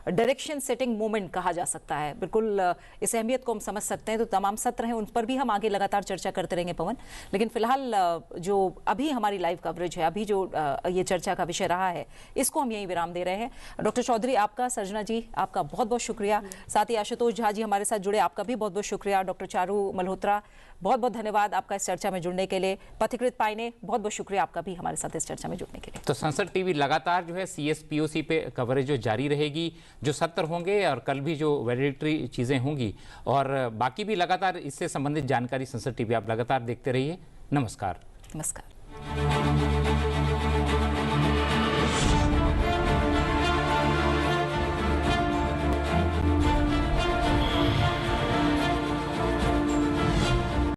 डायरेक्शन सेटिंग मोमेंट कहा जा सकता है। बिल्कुल इस अहमियत को हम समझ सकते हैं। तो तमाम सत्र हैं, उन पर भी हम आगे लगातार चर्चा करते रहेंगे पवन। लेकिन फिलहाल जो अभी हमारी लाइव कवरेज है, अभी जो ये चर्चा का विषय रहा है, इसको हम यहीं विराम दे रहे हैं। डॉक्टर चौधरी आपका, सर्जना जी आपका बहुत बहुत शुक्रिया, साथ ही आशुतोष झा जी हमारे साथ जुड़े, आपका भी बहुत बहुत शुक्रिया। डॉक्टर चारू मल्होत्रा, बहुत बहुत धन्यवाद आपका इस चर्चा में जुड़ने के लिए। पथिकृत पाइने, बहुत बहुत शुक्रिया आपका भी हमारे साथ इस चर्चा में जुड़ने के लिए। तो संसद टीवी लगातार जो है CSPOC पे कवरेज जो जारी रहेगी, जो सत्र होंगे और कल भी जो वैलिडिटरी चीज़ें होंगी और बाकी भी लगातार इससे संबंधित जानकारी संसद टीवी आप लगातार देखते रहिए। नमस्कार। नमस्कार।